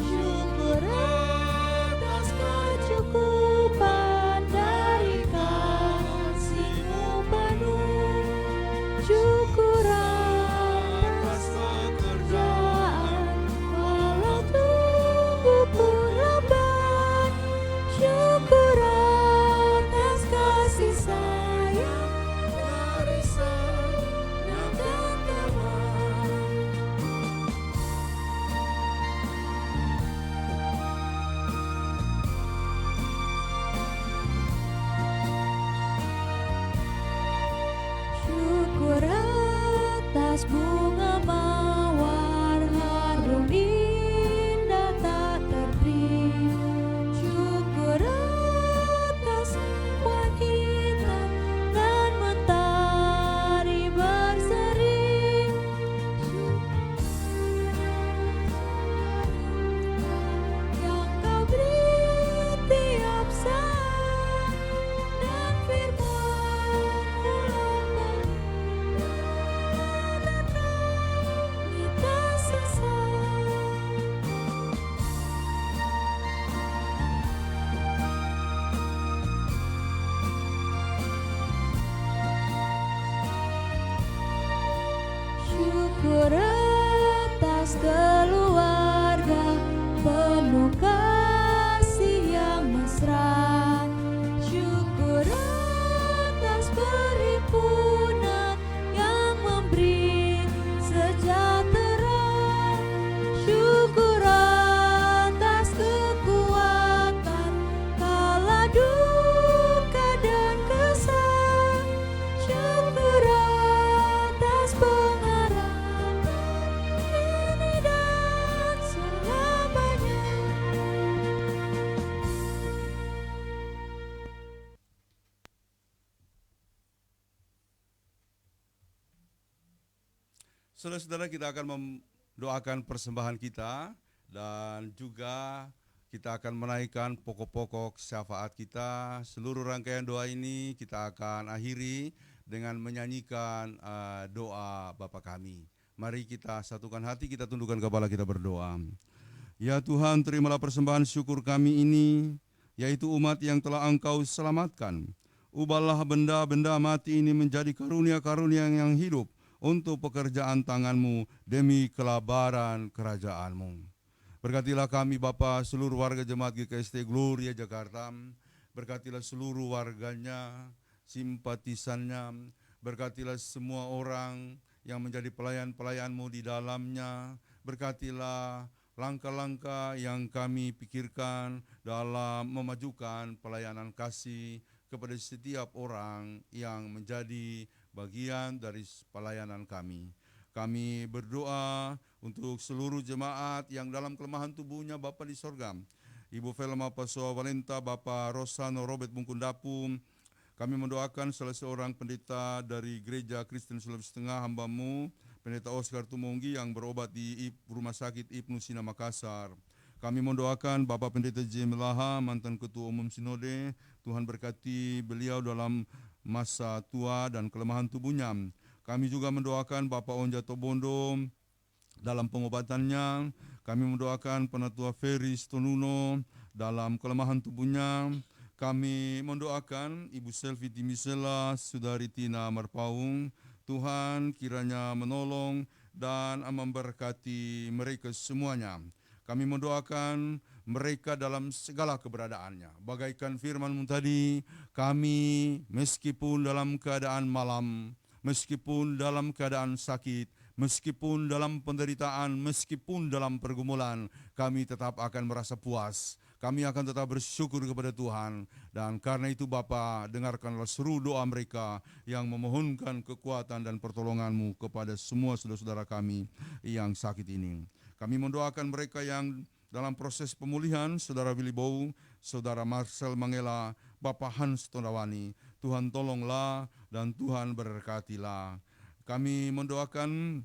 Syukur atas bunga mawar harum indah tak terdiri. Syukur atas awan hitam dan mentari berseri. Yang kau beri tiap saat dan firman-Mu dan kami tak sesat. Syukur atas keluarga penuh kasih yang mesra. Syukur atas perhimpunan yang memberi sejahtera. Syukur atas kekuatan kala duka dan kesal. Syukur atas pengharapan ini dan selamanya. Saudara-saudara, kita akan mendoakan persembahan kita dan juga kita akan menaikkan pokok-pokok syafaat kita. Seluruh rangkaian doa ini kita akan akhiri dengan menyanyikan doa Bapa kami. Mari kita satukan hati, kita tundukkan kepala, kita berdoa. Ya Tuhan, terimalah persembahan syukur kami ini, yaitu umat yang telah Engkau selamatkan. Ubahlah benda-benda mati ini menjadi karunia-karunia yang hidup untuk pekerjaan tangan-Mu demi kelabaran kerajaan-Mu. Berkatilah kami Bapa, seluruh warga jemaat GKST Gloria Jakarta. Berkatilah seluruh warganya, simpatisannya. Berkatilah semua orang yang menjadi pelayan-pelayan-Mu di dalamnya. Berkatilah langkah-langkah yang kami pikirkan dalam memajukan pelayanan kasih kepada setiap orang yang menjadi bagian dari pelayanan kami. Kami berdoa untuk seluruh jemaat yang dalam kelemahan tubuhnya Bapa di sorga. Ibu Velma Pasua Valenta, Bapak Rosano Robert Bungkundapu. Kami mendoakan salah seorang pendeta dari Gereja Kristen Sulawesi Tengah, hamba-Mu, Pendeta Oscar Tumonggi yang berobat di Rumah Sakit Ibnu Sina Makassar. Kami mendoakan Bapak Pendeta J. Melaha, mantan Ketua Umum Sinode. Tuhan berkati beliau dalam masa tua dan kelemahan tubuhnya. Kami juga mendoakan Bapak Onja Tobondo dalam pengobatannya. Kami mendoakan Penatua Ferry Stonuno dalam kelemahan tubuhnya. Kami mendoakan Ibu Selvi Timisela, Saudari Tina Marpaung. Tuhan kiranya menolong dan memberkati mereka semuanya. Kami mendoakan mereka dalam segala keberadaannya. Bagaikan firman-Mu tadi, kami meskipun dalam keadaan malam, meskipun dalam keadaan sakit, meskipun dalam penderitaan, meskipun dalam pergumulan, kami tetap akan merasa puas. Kami akan tetap bersyukur kepada Tuhan. Dan karena itu Bapa, dengarkanlah seru doa mereka yang memohonkan kekuatan dan pertolongan-Mu kepada semua saudara-saudara kami yang sakit ini. Kami mendoakan mereka yang dalam proses pemulihan, Saudara Willy Bow, Saudara Marcel Mangela, Bapak Hans Tondawani. Tuhan tolonglah dan Tuhan berkatilah. Kami mendoakan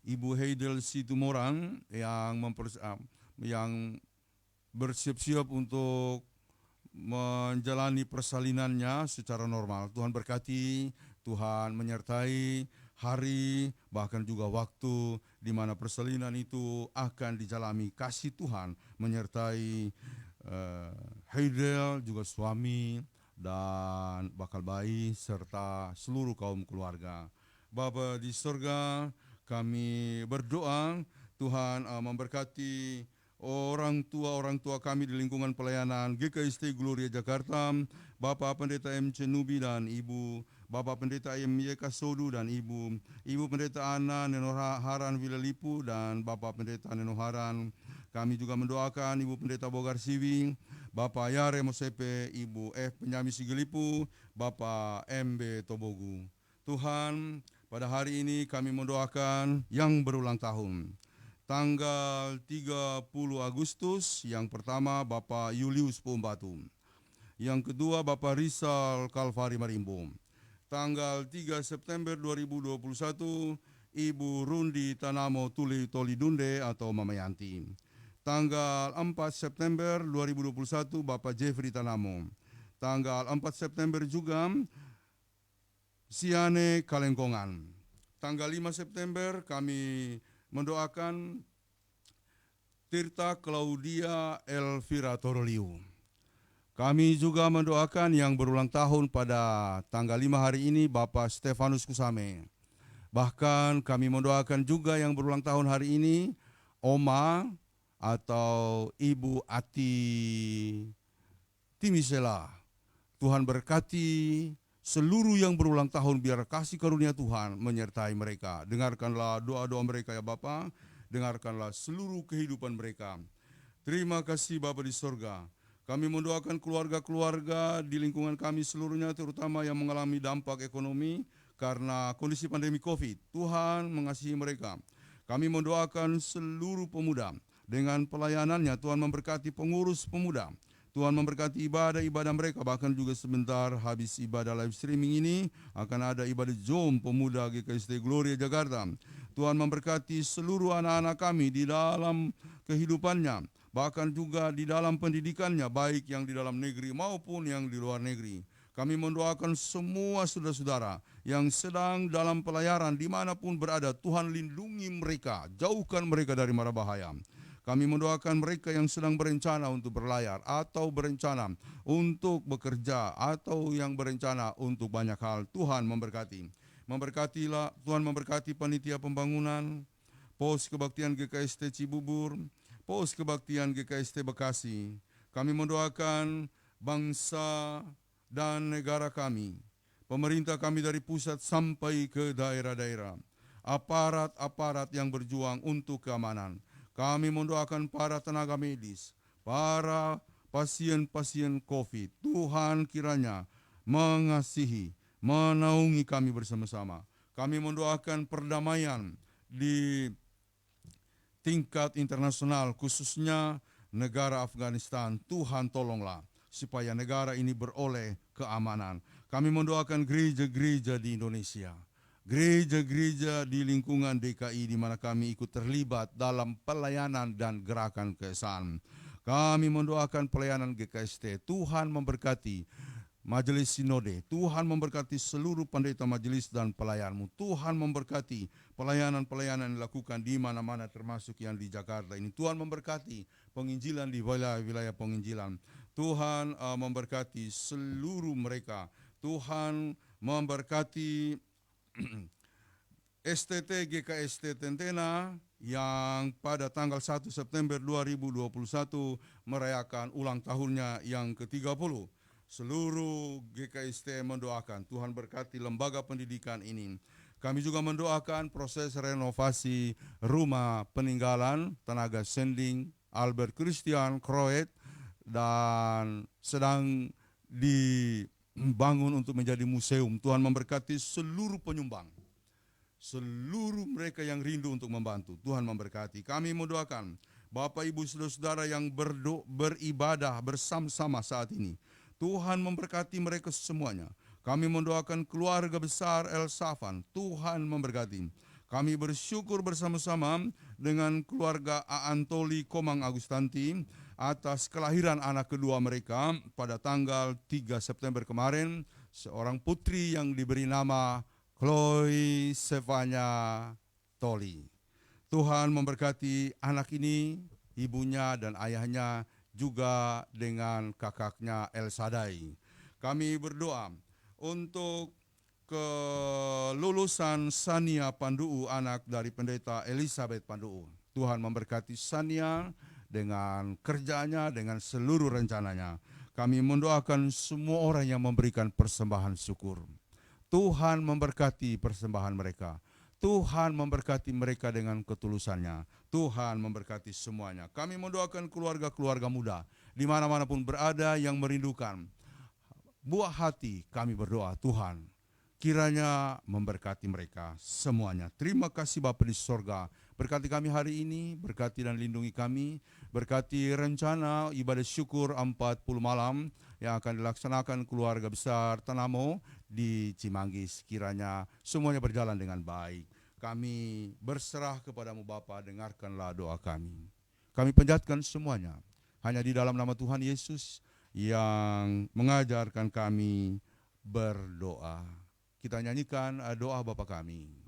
Ibu Heidel Situmorang yang bersiap-siap untuk menjalani persalinannya secara normal. Tuhan berkati, Tuhan menyertai hari, bahkan juga waktu di mana persalinan itu akan dijalani. Kasih Tuhan menyertai Heidel, juga suami dan bakal bayi, serta seluruh kaum keluarga. Bapa di surga, kami berdoa Tuhan memberkati orang tua kami di lingkungan pelayanan GKST Gloria Jakarta, Bapak Pendeta M. Cenubi dan Ibu, Bapak Pendeta M. Yeka Sodu dan Ibu Pendeta Ana Nenoharan Vilalipu dan Bapak Pendeta Nenoharan. Kami juga mendoakan Ibu Pendeta Bogar Siwi, Bapak Yare Mosepe, Ibu F. Penyami Sigelipu, Bapak M.B. Tobogu. Tuhan, Pada hari ini kami mendoakan yang berulang tahun. Tanggal 30 Agustus, yang pertama Bapak Julius Pombatu. Yang kedua Bapak Rizal Kalvari Marimbo. Tanggal 3 September 2021, Ibu Rundi Tanamo Tuli Tolidunde atau Mama Yanti. Tanggal 4 September 2021, Bapak Jeffrey Tanamo. Tanggal 4 September juga, Siane Kalengkongan. Tanggal 5 September kami mendoakan Tirta Claudia Elvira Toroliu. Kami juga mendoakan yang berulang tahun pada tanggal 5 hari ini Bapak Stefanus Kusame. Bahkan kami mendoakan juga yang berulang tahun hari ini Oma atau Ibu Ati Timisela. Tuhan berkati seluruh yang berulang tahun, biar kasih karunia Tuhan menyertai mereka. Dengarkanlah doa-doa mereka ya Bapa, dengarkanlah seluruh kehidupan mereka. Terima kasih Bapa di sorga. Kami mendoakan keluarga-keluarga di lingkungan kami seluruhnya, terutama yang mengalami dampak ekonomi karena kondisi pandemi COVID. Tuhan mengasihi mereka. Kami mendoakan seluruh pemuda dengan pelayanannya. Tuhan memberkati pengurus pemuda. Tuhan memberkati ibadah-ibadah mereka, bahkan juga sebentar habis ibadah live streaming ini akan ada ibadah Jom Pemuda GKST Gloria Jakarta. Tuhan memberkati seluruh anak-anak kami di dalam kehidupannya, bahkan juga di dalam pendidikannya, baik yang di dalam negeri maupun yang di luar negeri. Kami mendoakan semua saudara-saudara yang sedang dalam pelayaran dimanapun berada, Tuhan lindungi mereka, jauhkan mereka dari mara bahaya. Kami mendoakan mereka yang sedang berencana untuk berlayar atau berencana untuk bekerja atau yang berencana untuk banyak hal. Tuhan memberkati. Memberkatilah, Tuhan memberkati panitia pembangunan, pos kebaktian GKST Cibubur, pos kebaktian GKST Bekasi. Kami mendoakan bangsa dan negara kami, pemerintah kami dari pusat sampai ke daerah-daerah, aparat-aparat yang berjuang untuk keamanan. Kami mendoakan para tenaga medis, para pasien-pasien COVID. Tuhan kiranya mengasihi, menaungi kami bersama-sama. Kami mendoakan perdamaian di tingkat internasional, khususnya negara Afghanistan. Tuhan tolonglah supaya negara ini beroleh keamanan. Kami mendoakan gereja-gereja di Indonesia, gereja-gereja di lingkungan DKI di mana kami ikut terlibat dalam pelayanan dan gerakan keesaan. Kami mendoakan pelayanan GKST. Tuhan memberkati majelis sinode. Tuhan memberkati seluruh pendeta majelis dan pelayanmu. Tuhan memberkati pelayanan-pelayanan yang dilakukan di mana-mana termasuk yang di Jakarta ini. Tuhan memberkati penginjilan di wilayah-wilayah penginjilan. Tuhan memberkati seluruh mereka. Tuhan memberkati STT GKST Tentena yang pada tanggal 1 September 2021 merayakan ulang tahunnya yang ke-30. Seluruh GKST mendoakan Tuhan berkati lembaga pendidikan ini. Kami juga mendoakan proses renovasi rumah peninggalan tenaga sending Albert Christian Kroet dan sedang dibangun untuk menjadi museum. Tuhan memberkati seluruh penyumbang, seluruh mereka yang rindu untuk membantu. Tuhan memberkati. Kami mendoakan Bapak Ibu Saudara-saudara yang beribadah bersama-sama saat ini. Tuhan memberkati mereka semuanya. Kami mendoakan keluarga besar El Safan. Tuhan memberkati. Kami bersyukur bersama-sama dengan keluarga Aantoli Komang Agustanti atas kelahiran anak kedua mereka pada tanggal 3 September kemarin. Seorang putri yang diberi nama Chloe Sevanya Toli. Tuhan memberkati anak ini, ibunya dan ayahnya, juga dengan kakaknya El Sadai. Kami berdoa untuk kelulusan Sania Panduu, anak dari pendeta Elizabeth Panduu. Tuhan memberkati Sania dengan kerjanya, dengan seluruh rencananya. Kami mendoakan semua orang yang memberikan persembahan syukur. Tuhan memberkati persembahan mereka. Tuhan memberkati mereka dengan ketulusannya. Tuhan memberkati semuanya. Kami mendoakan keluarga-keluarga muda di mana-mana pun berada yang merindukan buah hati. Kami berdoa, Tuhan kiranya memberkati mereka semuanya. Terima kasih Bapa di sorga, berkati kami hari ini, berkati dan lindungi kami, berkati rencana ibadah syukur 40 malam yang akan dilaksanakan keluarga besar Tanamo di Cimanggis. Kiranya semuanya berjalan dengan baik. Kami berserah kepadamu Bapa, dengarkanlah doa kami. Kami panjatkan semuanya hanya di dalam nama Tuhan Yesus yang mengajarkan kami berdoa. Kita nyanyikan doa Bapa kami.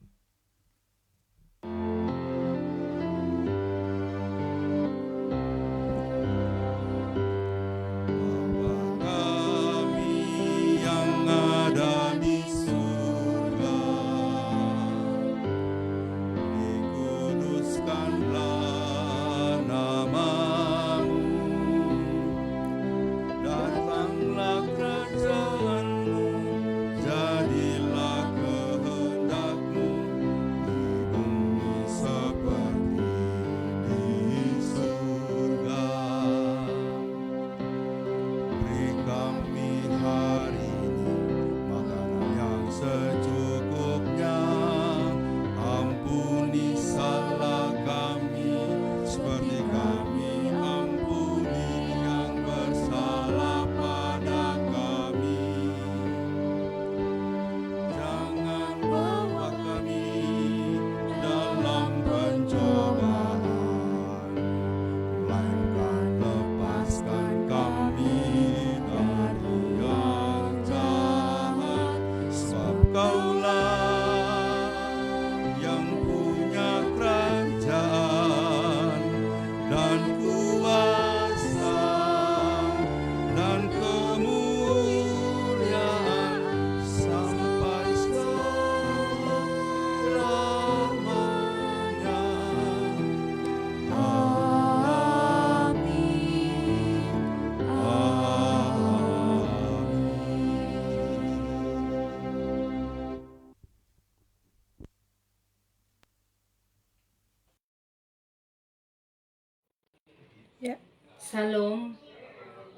Salam,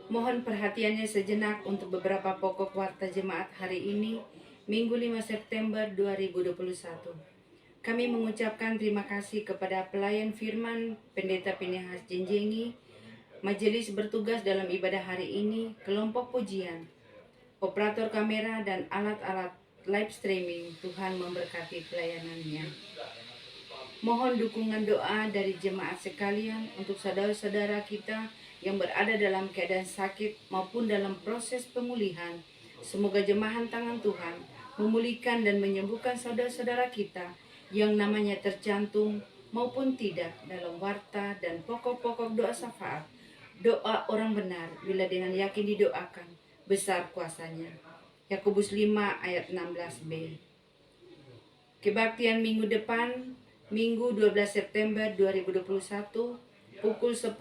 mohon perhatiannya sejenak untuk beberapa pokok warta jemaat hari ini, Minggu 5 September 2021. Kami mengucapkan terima kasih kepada pelayan firman Pendeta Pinehas Jenjengi, majelis bertugas dalam ibadah hari ini, kelompok pujian, operator kamera dan alat-alat live streaming. Tuhan memberkati pelayanannya. Mohon dukungan doa dari jemaat sekalian untuk saudara-saudara kita yang berada dalam keadaan sakit maupun dalam proses pemulihan. Semoga jemahan tangan Tuhan memulihkan dan menyembuhkan saudara-saudara kita yang namanya tercantum maupun tidak dalam warta dan pokok-pokok doa syafaat. Doa orang benar bila dengan yakin didoakan, besar kuasanya. Yakobus 5 ayat 16b. Kebaktian minggu depan, Minggu 12 September 2021, pukul 10,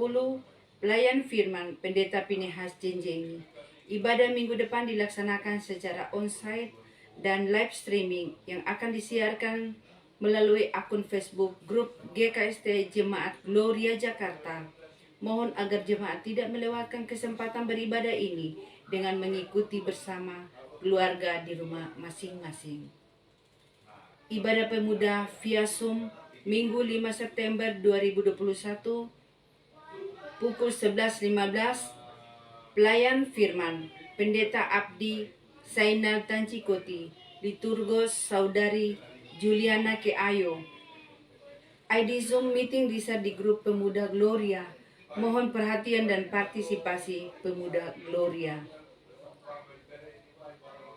pelayan firman Pendeta Pinehas Jenjengi. Ibadah minggu depan dilaksanakan secara onsite dan live streaming yang akan disiarkan melalui akun Facebook grup GKST Jemaat Gloria Jakarta. Mohon agar jemaat tidak melewatkan kesempatan beribadah ini dengan mengikuti bersama keluarga di rumah masing-masing. Ibadah pemuda via Zoom Minggu 5 September 2021 pukul 11.15, pelayan firman Pendeta Abdi Zainal Tancikoti, liturgos Saudari Juliana Keayo. ID Zoom meeting bisa di grup Pemuda Gloria. Mohon perhatian dan partisipasi Pemuda Gloria.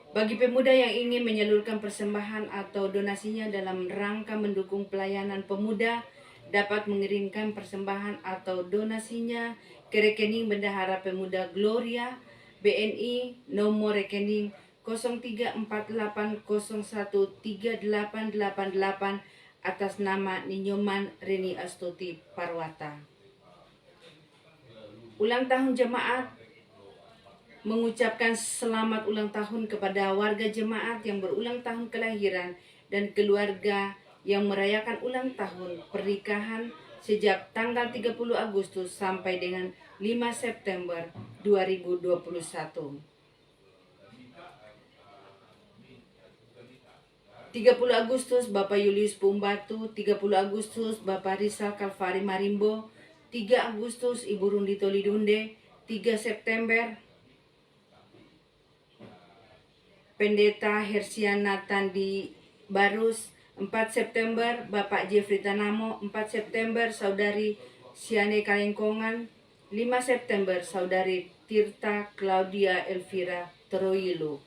Bagi pemuda yang ingin menyalurkan persembahan atau donasinya dalam rangka mendukung pelayanan pemuda, dapat mengirimkan persembahan atau donasinya ke rekening Bendahara Pemuda Gloria, BNI, nomor rekening 0348013888 atas nama Ninyoman Reni Astuti Parwata. Ulang tahun jemaat, mengucapkan selamat ulang tahun kepada warga jemaat yang berulang tahun kelahiran dan keluarga yang merayakan ulang tahun pernikahan sejak tanggal 30 Agustus sampai dengan 5 September 2021. 30 Agustus Bapak Julius Pumbatu, 30 Agustus Bapak Rizal Kalvari Marimbo, 3 Agustus Ibu Rundi Tolidunde, 3 September Pendeta Hersiana Tandi Barus, 4 September Bapak Jeffrey Tanamo, 4 September Saudari Siane Kalengkongan, 5 September Saudari Tirta Claudia Elvira Teroyilo.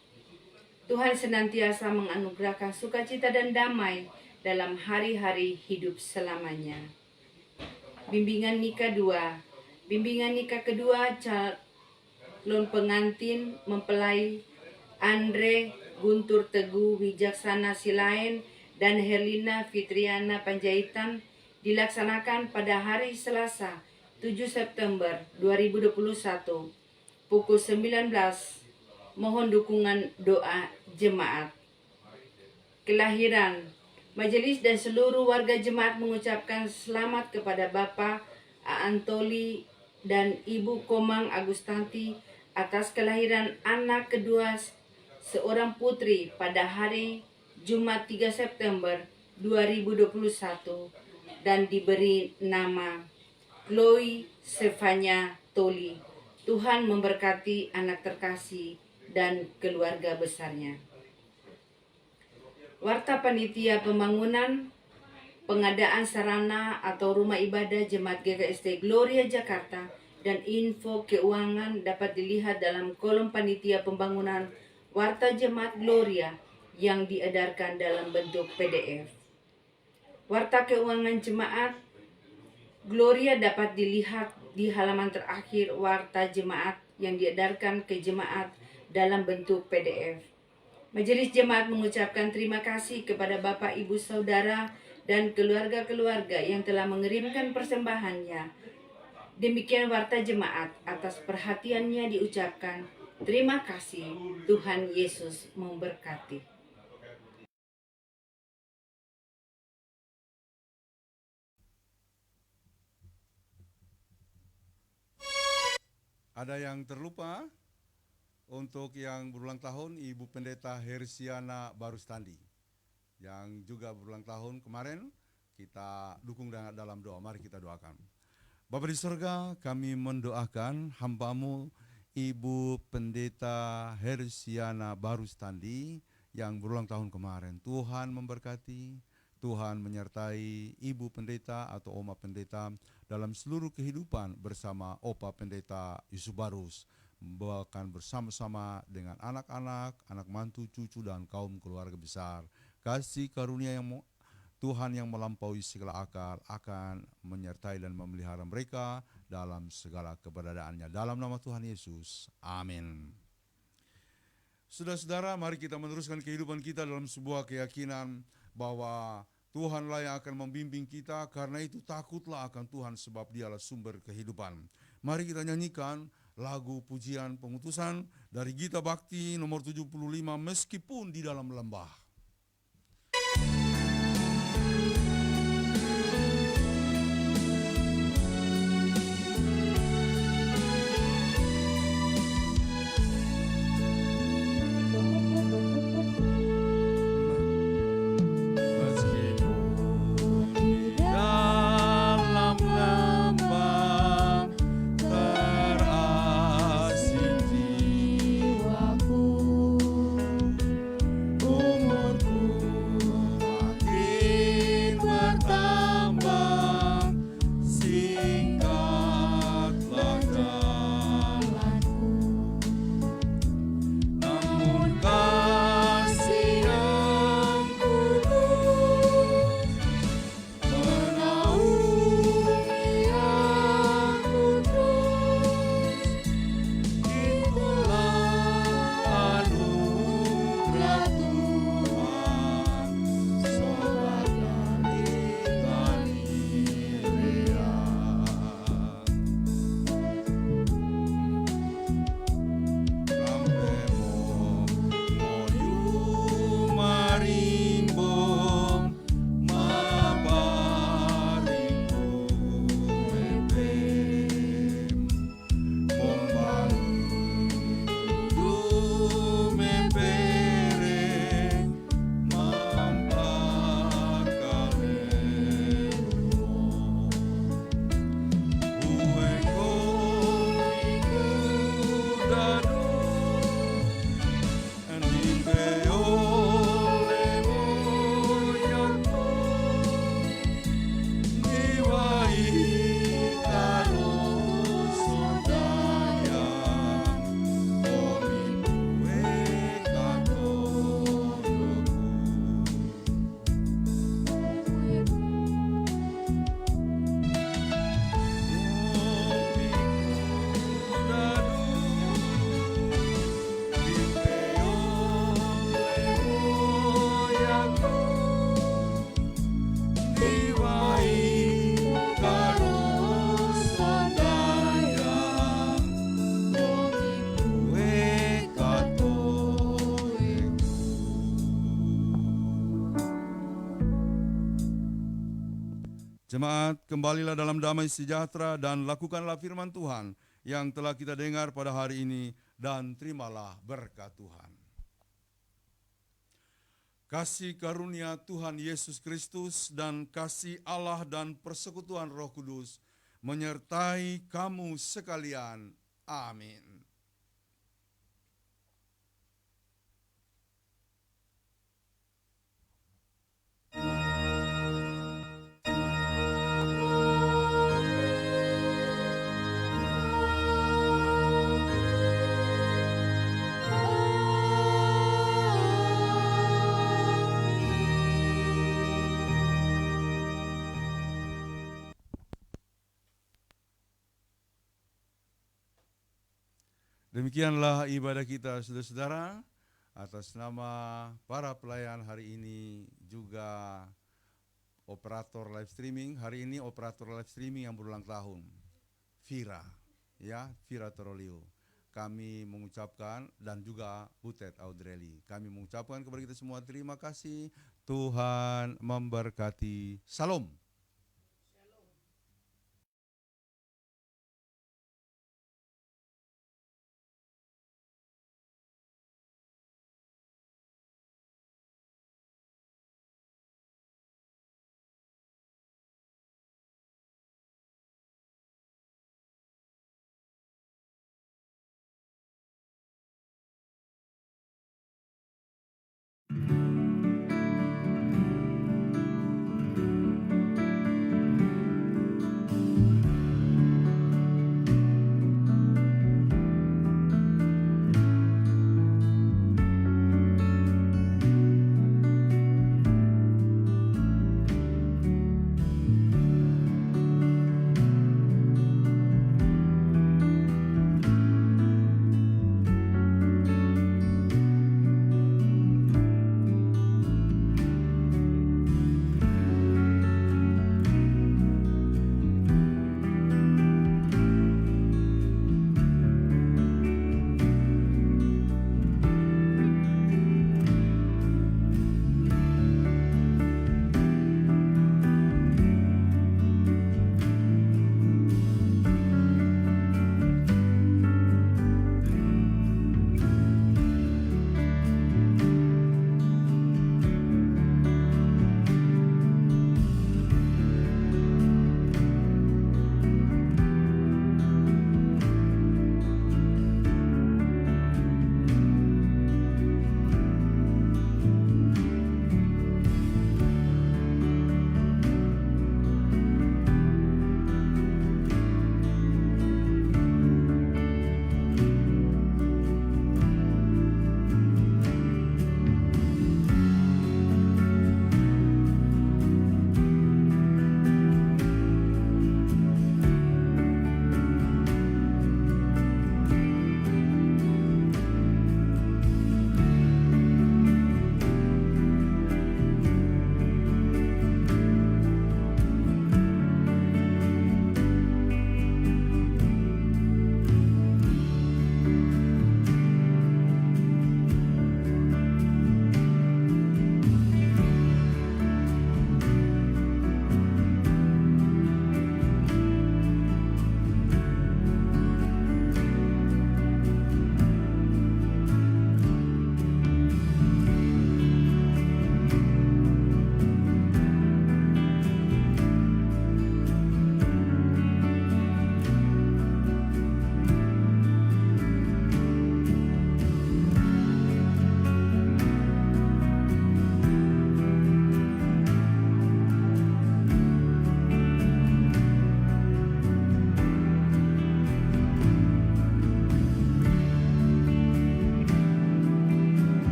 Tuhan senantiasa menganugerahkan sukacita dan damai dalam hari-hari hidup selamanya. Bimbingan nikah 2. Bimbingan nikah kedua calon pengantin mempelai Andre Guntur Teguh Wijaksana Silain dan Herlina Fitriana Panjaitan dilaksanakan pada hari Selasa 7 September 2021 pukul 19. Mohon dukungan doa jemaat. Kelahiran. Majelis dan seluruh warga jemaat mengucapkan selamat kepada Bapak Antoli dan Ibu Komang Agustanti atas kelahiran anak kedua seorang putri pada hari Jumat 3 September 2021 dan diberi nama Chloe Stefania Toli. Tuhan memberkati anak terkasih dan keluarga besarnya. Warta Panitia Pembangunan Pengadaan Sarana atau Rumah Ibadah Jemaat GKST Gloria Jakarta dan info keuangan dapat dilihat dalam kolom Panitia Pembangunan Warta Jemaat Gloria yang diedarkan dalam bentuk PDF. Warta keuangan Jemaat Gloria dapat dilihat di halaman terakhir Warta Jemaat yang diedarkan ke jemaat dalam bentuk PDF. Majelis Jemaat mengucapkan terima kasih kepada Bapak, Ibu, Saudara, dan keluarga-keluarga yang telah mengirimkan persembahannya. Demikian Warta Jemaat, atas perhatiannya diucapkan terima kasih. Tuhan Yesus memberkati. Ada yang terlupa? Untuk yang berulang tahun, Ibu Pendeta Hersiana Barustandi, yang juga berulang tahun kemarin, kita dukung dalam doa. Mari kita doakan. Bapa di surga, kami mendoakan hamba-Mu Ibu Pendeta Hersiana Barustandi yang berulang tahun kemarin. Tuhan memberkati, Tuhan menyertai Ibu Pendeta atau Oma Pendeta dalam seluruh kehidupan bersama Opa Pendeta Yusuf Barus, bahkan bersama-sama dengan anak-anak, anak mantu, cucu, dan kaum keluarga besar. Kasih karunia yang Tuhan yang melampaui segala akal akan menyertai dan memelihara mereka dalam segala keberadaannya. Dalam nama Tuhan Yesus, amin. Saudara-saudara, mari kita meneruskan kehidupan kita dalam sebuah keyakinan bahwa Tuhanlah yang akan membimbing kita. Karena itu takutlah akan Tuhan, sebab Dialah sumber kehidupan. Mari kita nyanyikan lagu pujian pengutusan dari Gita Bakti nomor 75, Meskipun di Dalam Lembah. Umur Jemaat, kembalilah dalam damai sejahtera dan lakukanlah firman Tuhan yang telah kita dengar pada hari ini dan terimalah berkat Tuhan. Kasih karunia Tuhan Yesus Kristus dan kasih Allah dan persekutuan Roh Kudus menyertai kamu sekalian. Amin. Demikianlah ibadah kita, saudara-saudara. Atas nama para pelayan hari ini, juga operator live streaming. Hari ini operator live streaming yang berulang tahun, Vira, ya, Vira Torolio. Kami mengucapkan, dan juga Butet Audreli. Kami mengucapkan kepada kita semua terima kasih. Tuhan memberkati. Salam.